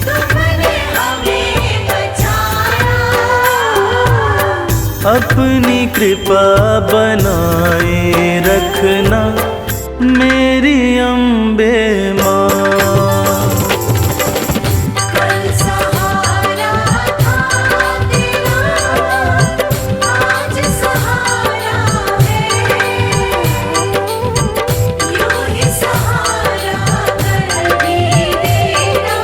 तुमने हमें बचाया। अपनी कृपा बनाए रखना मेरी अम्बे माँ। कल सहारा था तेरा, आज सहारा है, यूं ही सहारा कल भी तेरा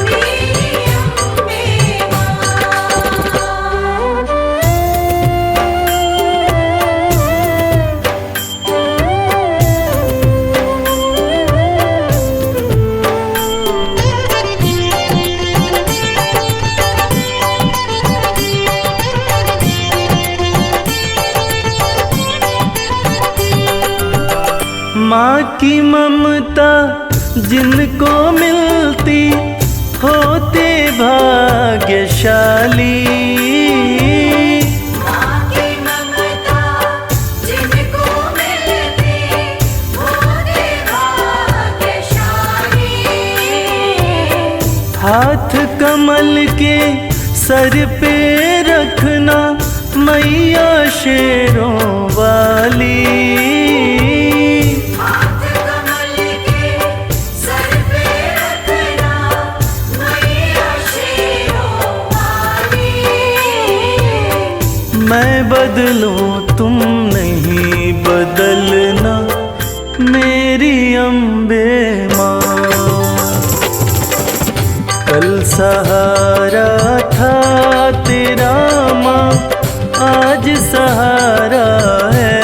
मेरी अम्बे माँ। माँ की ममता जिनको मिलती होते भाग्यशाली। माँ की ममता जिनको मिलती होते भाग्यशाली। हाथ कमल के सर पे रखना मैया शेरों वाली। हाथ कमल के सर पे रखना मैया शेरों वाली। मैं बदलूं तुम नहीं बदलना मेरी अम्बे माँ। कल सहारा था तेरा माँ, आज सहारा है,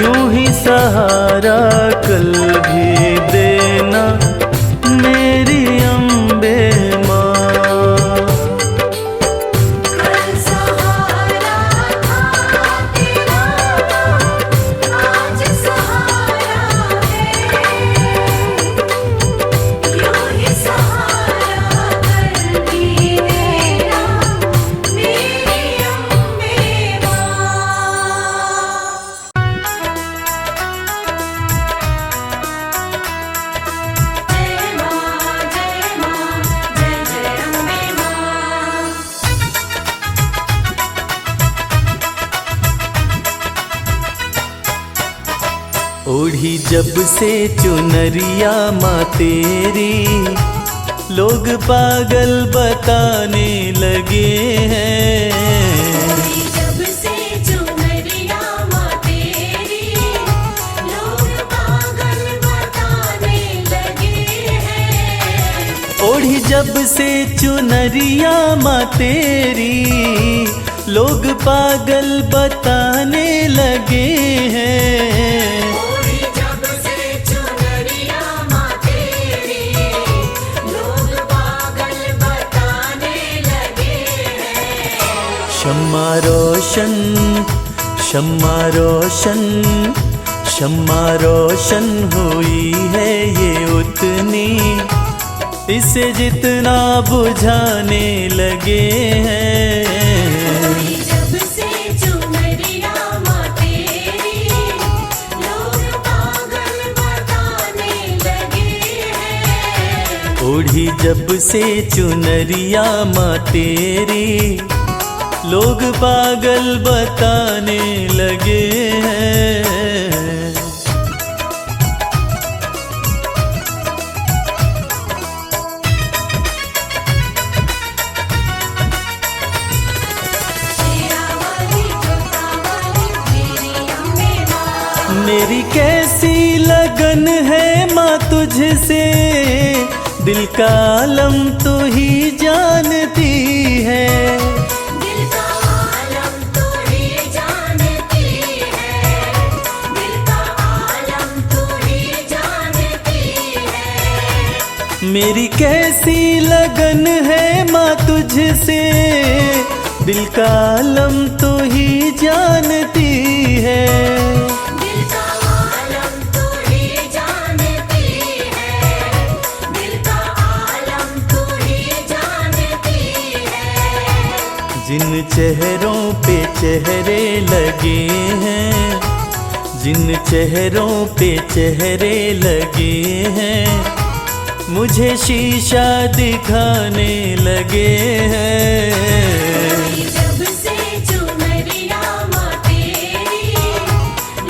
यूं ही सहारा कल भी देना मेरी जब से चुनरिया माँ तेरी लोग पागल बताने लगे हैं। जब से चुनरिया माँ तेरी लोग पागल बताने लगे हैं। ओढ़ी जब से चुनरिया माँ तेरी लोग पागल बताने लगे हैं। ओढ़ी जब से चुनरिया माँ तेरी लोग पागल बताने लगे हैं। शम्मा रोशन शम्मा रोशन शम्मा रोशन हुई है ये उतनी, इसे जितना बुझाने लगे हैं। जब से चुनरिया माँ तेरी लोग पागल बताने लगे हैं। ओढ़ी जब से चुनरिया माँ तेरी लोग पागल बताने लगे हैं। मेरी कैसी लगन है माँ तुझसे, दिल का आलम तू ही जानती है। दिल का आलम तू ही जानती है। दिल का आलम तू ही जानती है। मेरी कैसी लगन है माँ तुझसे, दिल का आलम तू ही जानती है। जिन चेहरों पे चेहरे लगे हैं, जिन चेहरों पे चेहरे लगे हैं, मुझे शीशा दिखाने लगे हैं। जब से चुनरिया माँ तेरी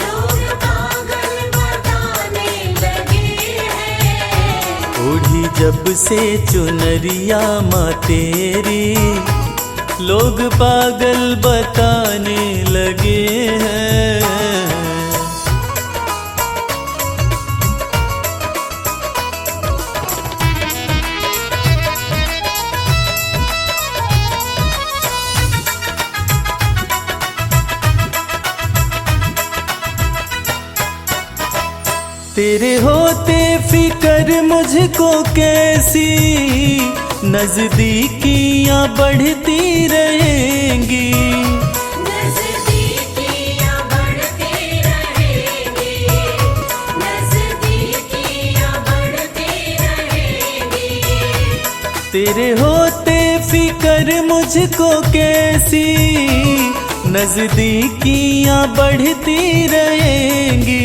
लोग पागल बताने लगे हैं। ओढ़ी जब से चुनरिया माँ तेरी लोग पागल बताने लगे हैं। तेरे होते फिकर मुझको कैसी, नजदीकियां बढ़ती रहेंगी। नजदीकियां बढ़ती रहेंगी। नजदीकियां बढ़ती रहेंगी। तेरे होते फिकर मुझको कैसी, नजदीकियां बढ़ती रहेंगी।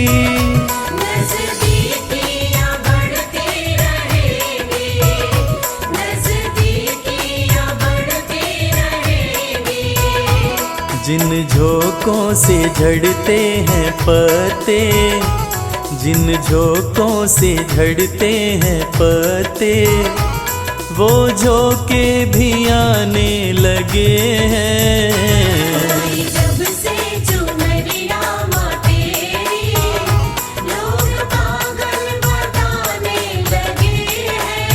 जिन झोंकों से झड़ते हैं पत्ते, जिन झोंकों से झड़ते हैं पत्ते, वो झोंके भी आने लगे हैं। जब से चुनरिया माँ तेरी लोग पागल बताने लगे हैं।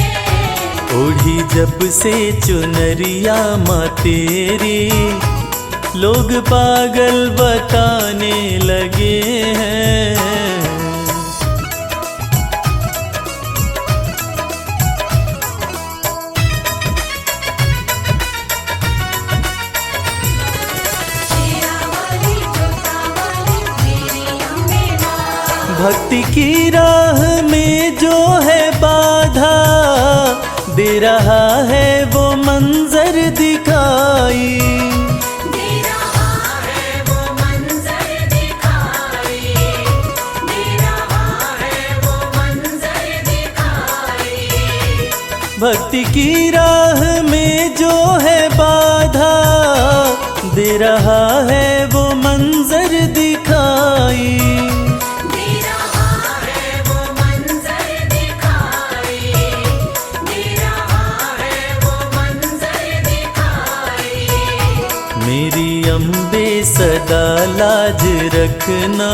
ओढ़ी जब से चुनरिया माँ तेरी लोग पागल बताने लगे हैं। भक्ति की राह में जो है बाधा, दे रहा है वो मंजर दिखाई। भक्ति की राह में जो है बाधा, दे रहा है वो मंजर दिखाई। दे रहा है सदा लाज रखना,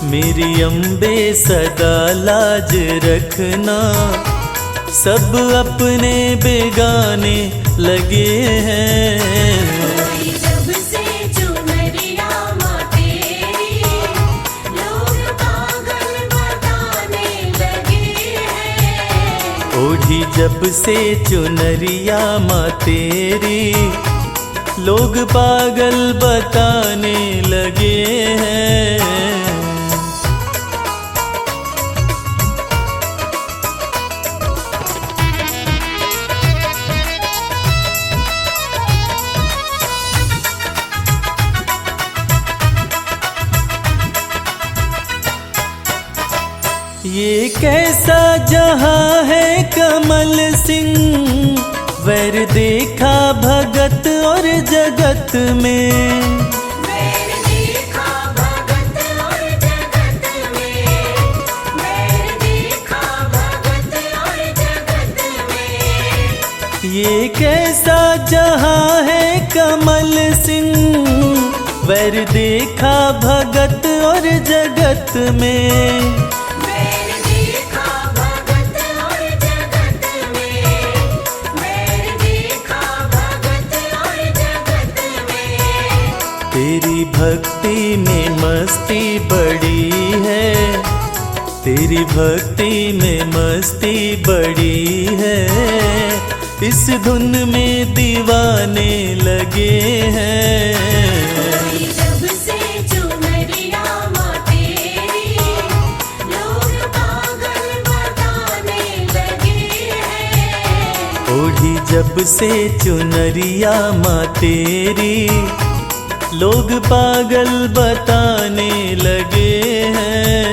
मेरी अम्बे सदा लाज रखना। सब अपने बेगाने लगे हैं। जब से चुनरिया माँ तेरी, लोग पागल बताने लगे हैं। ओढ़ी जब से चुनरिया माँ तेरी, लोग पागल बताने लगे हैं। ये कैसा जहां है कमल सिंह, वैर देखा भगत और जगत में। वैर देखा भगत और जगत में, वैर देखा भगत और जगत में। ये कैसा जहां है कमल सिंह, वैर देखा भगत और जगत में। तेरी भक्ति में मस्ती बड़ी है, तेरी भक्ति में मस्ती बड़ी है। इस धुन में दीवाने लगे हैं। जब से चुनरिया माँ तेरी, लोग पागल बताने लगे हैं। ओढ़ी जब से चुनरिया माँ तेरी, लोग पागल बताने लगे हैं।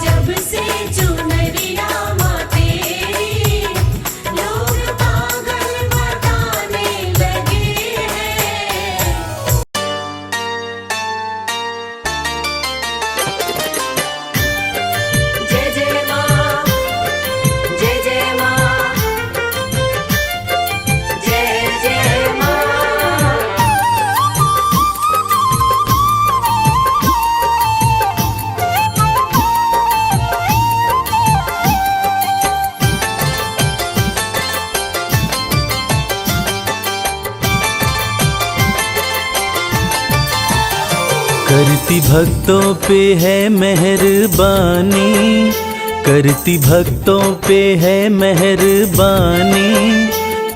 जब से चुनरिया माँ तेरी, लोग पागल बताने लगे हैं। जय जय माँ, जय जय माँ, जय जय माँ। करती भक्तों पे है मेहरबानी, करती भक्तों पे है मेहरबानी।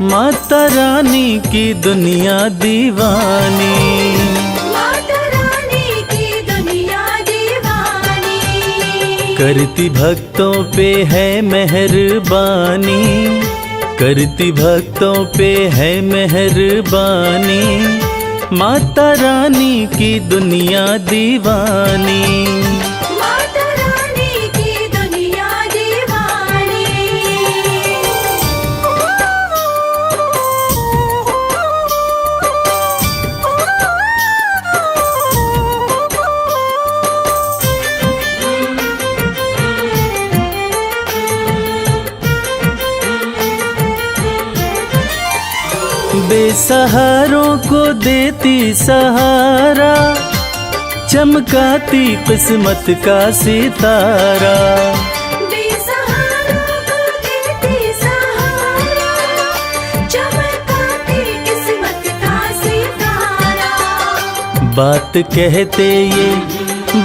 माता रानी की दुनिया दीवानी, माता रानी की दुनिया दीवानी। करती भक्तों पे है मेहरबानी, करती भक्तों पे है मेहरबानी। माता रानी की दुनिया दीवानी, माता रानी की दुनिया दीवानी। बेसहारों को देती सहारा, चमकाती किस्मत का सितारा। बेसहारों को देती सहारा, चमकाती किस्मत का सितारा। बात कहते ये,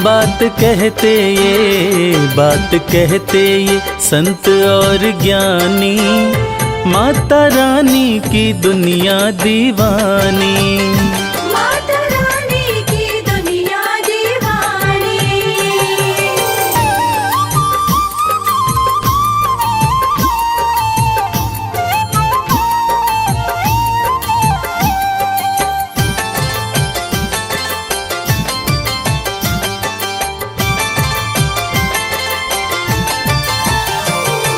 बात कहते ये, बात कहते ये संत और ज्ञानी। माता रानी की दुनिया दीवानी, माता रानी की दुनिया दीवानी।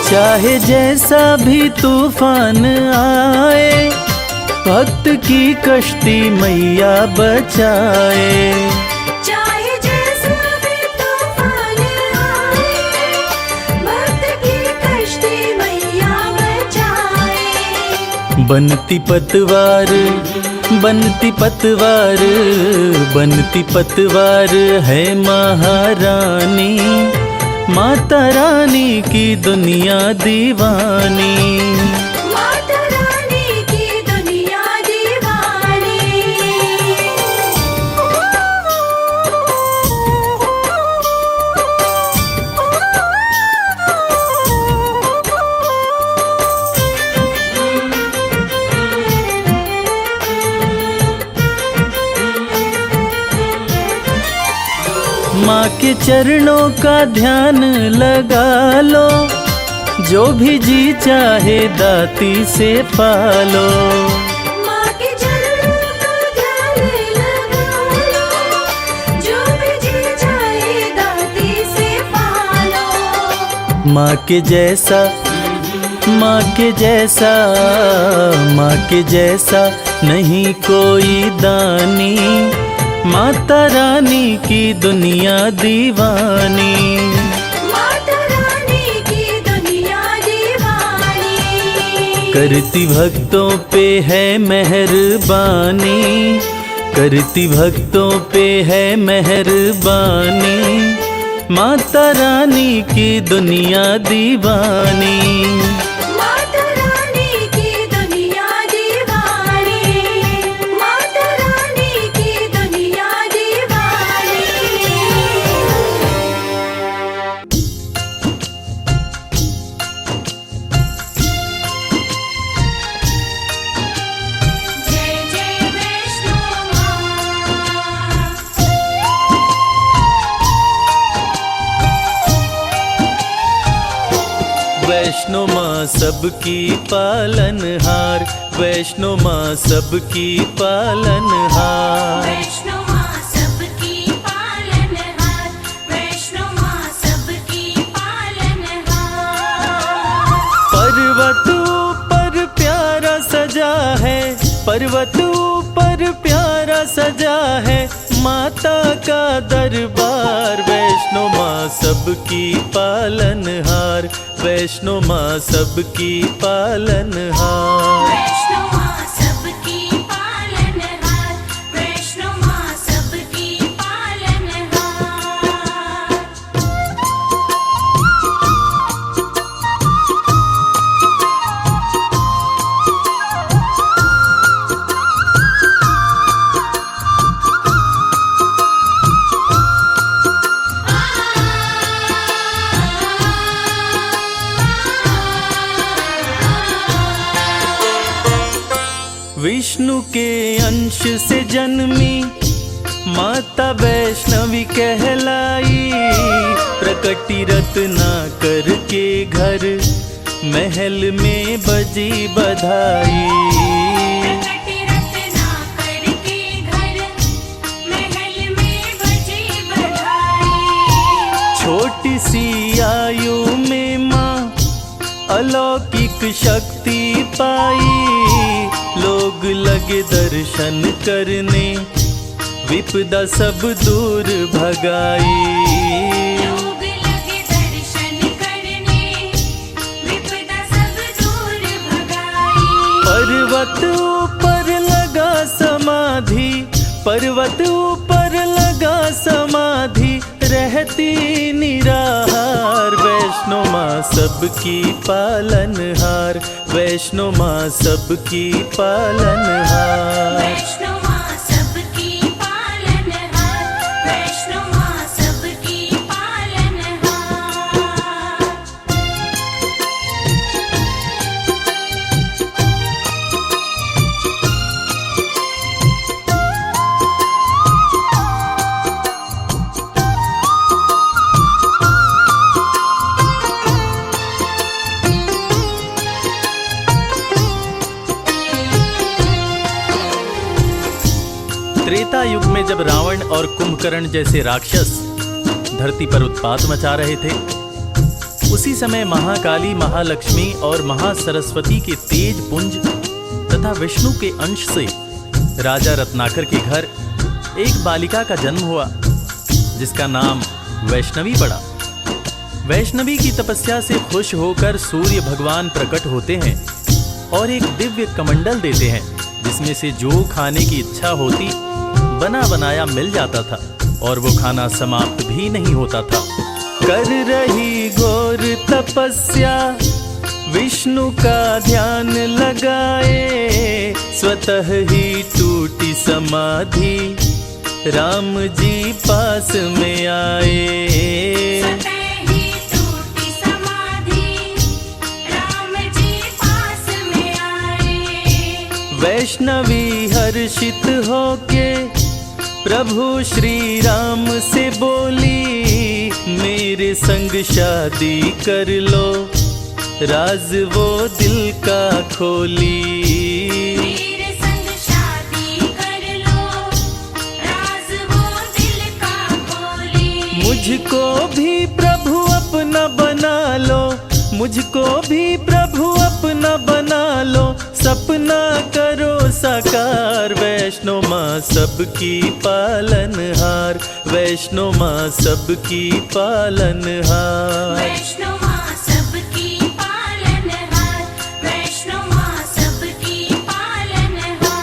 चाहे जैसा भी तूफान आए, भक्त की कश्ती मैया बचाए। चाहे जैसा भी तूफान आए, भक्त की कश्ती मैया बचाए। बनती पतवार, बनती पतवार है महारानी, माता रानी की दुनिया दीवानी। माता रानी की दुनिया दीवानी। माँ के चरणों का ध्यान लगा लो, जो भी जी चाहे दाती से पालो। माँ के चरणों का ध्यान लगा लो, जो भी जी चाहे दाती से पालो। माँ के जैसा, माँ के जैसा, माँ के जैसा नहीं कोई दानी, माता रानी की दुनिया दीवानी। माता रानी की दुनिया दीवानी। करती भक्तों पे है मेहरबानी, करती भक्तों पे है मेहरबानी, माता रानी की दुनिया दीवानी। माता रानी की दुनिया दीवानी। माता रानी की दुनिया दीवानी। जय जय वैष्णो माँ। वैष्णो माँ सबकी पालनहार, वैष्णो माँ सबकी पालनहार। वैष्णो माँ सबकी पालनहार। वैष्णो माँ सबकी पालनहार। पर्वत ऊपर प्यारा सजा है, पर्वत ऊपर प्यारा सजा है, माता का दरबार। वैष्णो माँ सबकी पालनहार, वैष्णो माँ सबकी पालनहार। वैष्णो माँ सबकी पालनहार। वैष्णो माँ सबकी पालनहार। विष्णु के अंश से जन्मी माता वैष्णवी कहलाई, प्रकटी रत्नाकर के घर महल में बजी बधाई। प्रकटी रत्नाकर के घर महल में बजी बधाई। छोटी सी आयु में माँ अलौकिक शक्ति पाई, लोग लगे दर्शन करने, विपदा सब दूर भगाई। लोग लगे दर्शन करने, विपदा सब दूर भगाई। पर्वत ऊपर लगा समाधि, पर्वत ऊपर लगा समाधि, रहती निराहार। वैष्णो माँ सबकी पालनहार, वैष्णो माँ सबकी पालनहार। वैष्णो माँ सबकी पालनहार। वैष्णो माँ सबकी पालनहार। त्रेता युग में जब रावण और कुंभकर्ण जैसे राक्षस धरती पर उत्पात मचा रहे थे, उसी समय महाकाली, महालक्ष्मी और महासरस्वती के तेज पुंज तथा विष्णु के अंश से राजा रत्नाकर के घर एक बालिका का जन्म हुआ, जिसका नाम वैष्णवी पड़ा। वैष्णवी की तपस्या से खुश होकर सूर्य भगवान प्रकट होते हैं और एक दिव्य कमंडल देते हैं, जिसमें से जो खाने की इच्छा होती बना बनाया मिल जाता था और वो खाना समाप्त भी नहीं होता था। कर रही घोर तपस्या विष्णु का ध्यान लगाए, स्वतः ही टूटी समाधि राम जी पास में आए। स्वतः ही टूटी समाधि राम जी पास में आए। वैष्णवी हर्षित होके प्रभु श्री राम से बोली, मेरे संग शादी कर लो, राज वो दिल का खोली। मेरे संग शादी कर लो, राज वो दिल का खोली। मुझको भी प्रभु अपना बना लो, मुझको भी प्रभु अपना बना लो, सपना करो साकार। वैष्णो माँ सबकी पालनहार, वैष्णो माँ सबकी पालनहार। वैष्णो माँ सबकी पालनहार, वैष्णो माँ सबकी पालनहार।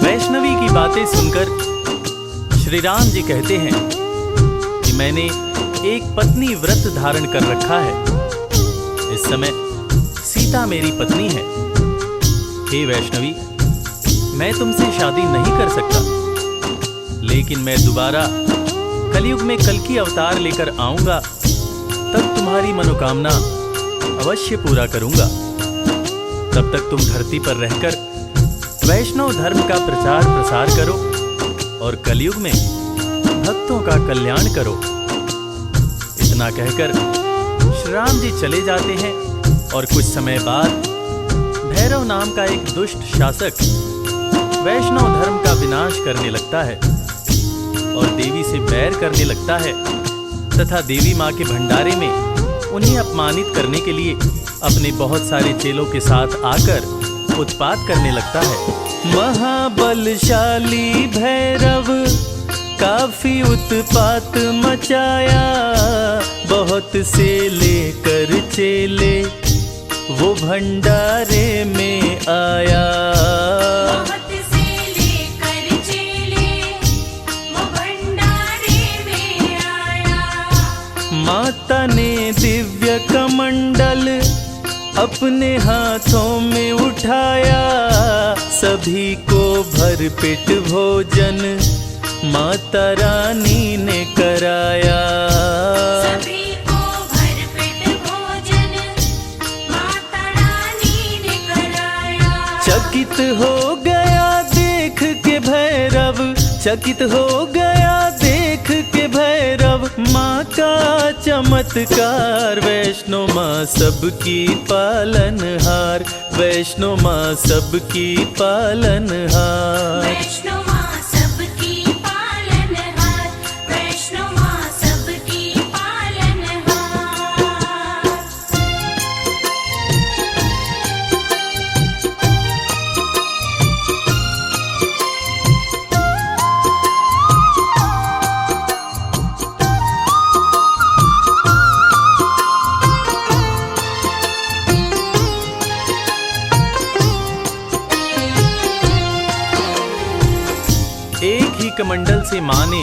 वैष्णवी की बातें सुनकर श्री राम जी कहते हैं कि मैंने एक पत्नी व्रत धारण कर रखा है। इस समय सीता मेरी पत्नी है। हे वैष्णवी, मैं तुमसे शादी नहीं कर सकता, लेकिन मैं दोबारा कलयुग में कल्कि अवतार लेकर आऊंगा, तब तुम्हारी मनोकामना अवश्य पूरा करूंगा। तब तक तुम धरती पर रहकर वैष्णव धर्म का प्रचार प्रसार करो और कलयुग में भक्तों का कल्याण करो। इतना कहकर श्री राम जी चले जाते हैं और कुछ समय बाद भैरव नाम का एक दुष्ट शासक वैष्णव धर्म का विनाश करने लगता है और देवी से बैर करने लगता है तथा देवी माँ के भंडारे में उन्हें अपमानित करने के लिए अपने बहुत सारे चेलों के साथ आकर उत्पात करने लगता है। महाबलशाली भैरव काफी उत्पात मचाया, बहुत से लेकर चेले वो भंडारे में आया। बहुत से लेकर चेले वो भंडारे में आया। माता ने दिव्य कमंडल अपने हाथों में उठाया, सभी को भरपेट भोजन माता रानी ने कराया। सभी को भरपेट भोजन माता रानी ने कराया। चकित हो गया देख के भैरव, चकित हो गया देख के भैरव माँ का चमत्कार। वैष्णो माँ सबकी पालनहार, वैष्णो माँ सबकी पालनहार। वैष्णो माँ सबकी पालनहार, वैष्णो माँ सबकी पालनहार। एक ही कमंडल से माँ ने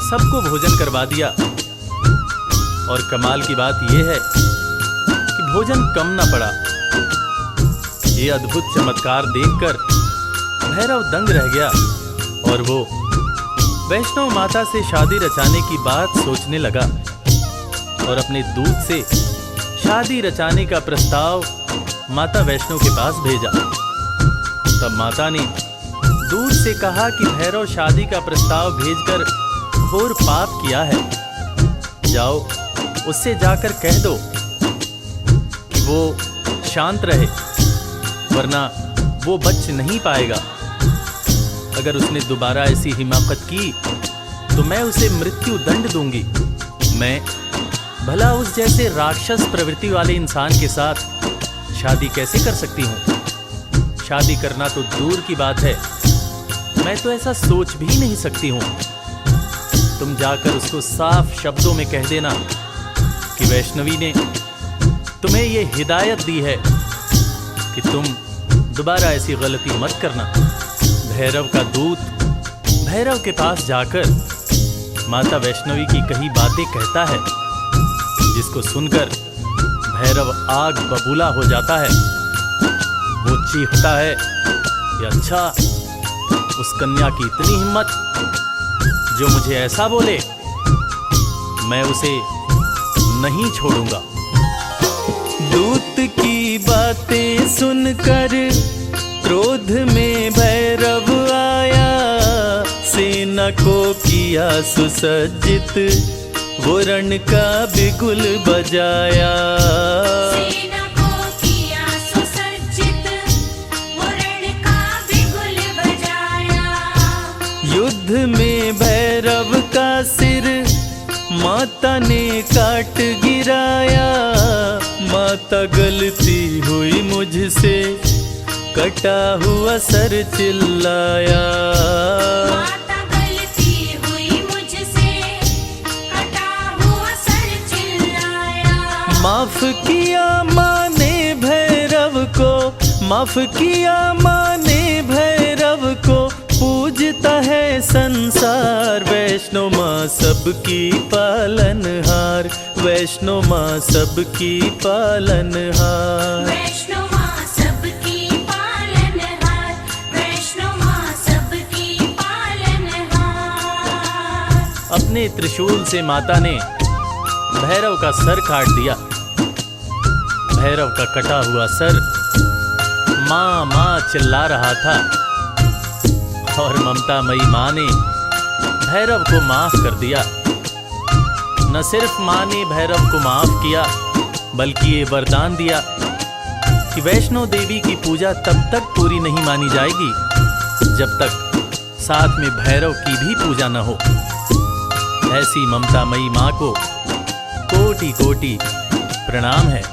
सबको भोजन करवा दिया और कमाल की बात यह है कि भोजन कम न पड़ा। ये अद्भुत चमत्कार देखकर भैरव दंग रह गया और वो वैष्णव माता से शादी रचाने की बात सोचने लगा और अपने दूत से शादी रचाने का प्रस्ताव माता वैष्णव के पास भेजा। तब माता ने दूत से कहा कि भैरव शादी का प्रस्ताव भेजकर घोर पाप किया है, जाओ उससे जाकर कह दो कि वो शांत रहे, वरना वो बच नहीं पाएगा। अगर उसने दोबारा ऐसी हिमाकत की तो मैं उसे मृत्यु दंड दूंगी। मैं भला उस जैसे राक्षस प्रवृत्ति वाले इंसान के साथ शादी कैसे कर सकती हूँ? शादी करना तो दूर की बात है, मैं तो ऐसा सोच भी नहीं सकती हूँ। तुम जाकर उसको साफ शब्दों में कह देना कि वैष्णवी ने तुम्हें ये हिदायत दी है कि तुम दोबारा ऐसी गलती मत करना। भैरव का दूत भैरव के पास जाकर माता वैष्णवी की कही बातें कहता है, जिसको सुनकर भैरव आग बबूला हो जाता है। वो चीखता है कि अच्छा, उस कन्या की इतनी हिम्मत जो मुझे ऐसा बोले, मैं उसे नहीं छोड़ूंगा। दूत की बातें सुनकर क्रोध में भैरव आया, सेना को किया सुसज्जित, वो रण का बिगुल बजाया। सेना को किया सुसज्जित, वो रण का बिगुल बजाया। युद्ध में भैरव का सिर माता ने काट गिराया। माता गलती हुई मुझसे, कटा हुआ सर चिल्लाया। माता गलती हुई मुझसे, कटा हुआ सर चिल्लाया। माफ किया माँ ने भैरव को, माफ किया माँ ने भैरव को, पूजता है संसार। वैष्णो माँ सबकी पालनहार, वैष्णो माँ सबकी पालनहार। वैष्णो माँ सबकी पालनहार, वैष्णो माँ सबकी पालनहार। अपने त्रिशूल से माता ने भैरव का सर काट दिया। भैरव का कटा हुआ सर माँ माँ चिल्ला रहा था, और ममतामयी माँ ने भैरव को माफ कर दिया। न सिर्फ माँ ने भैरव को माफ किया, बल्कि ये वरदान दिया कि वैष्णो देवी की पूजा तब तक पूरी नहीं मानी जाएगी जब तक साथ में भैरव की भी पूजा न हो। ऐसी ममतामयी माँ को कोटि कोटि प्रणाम है।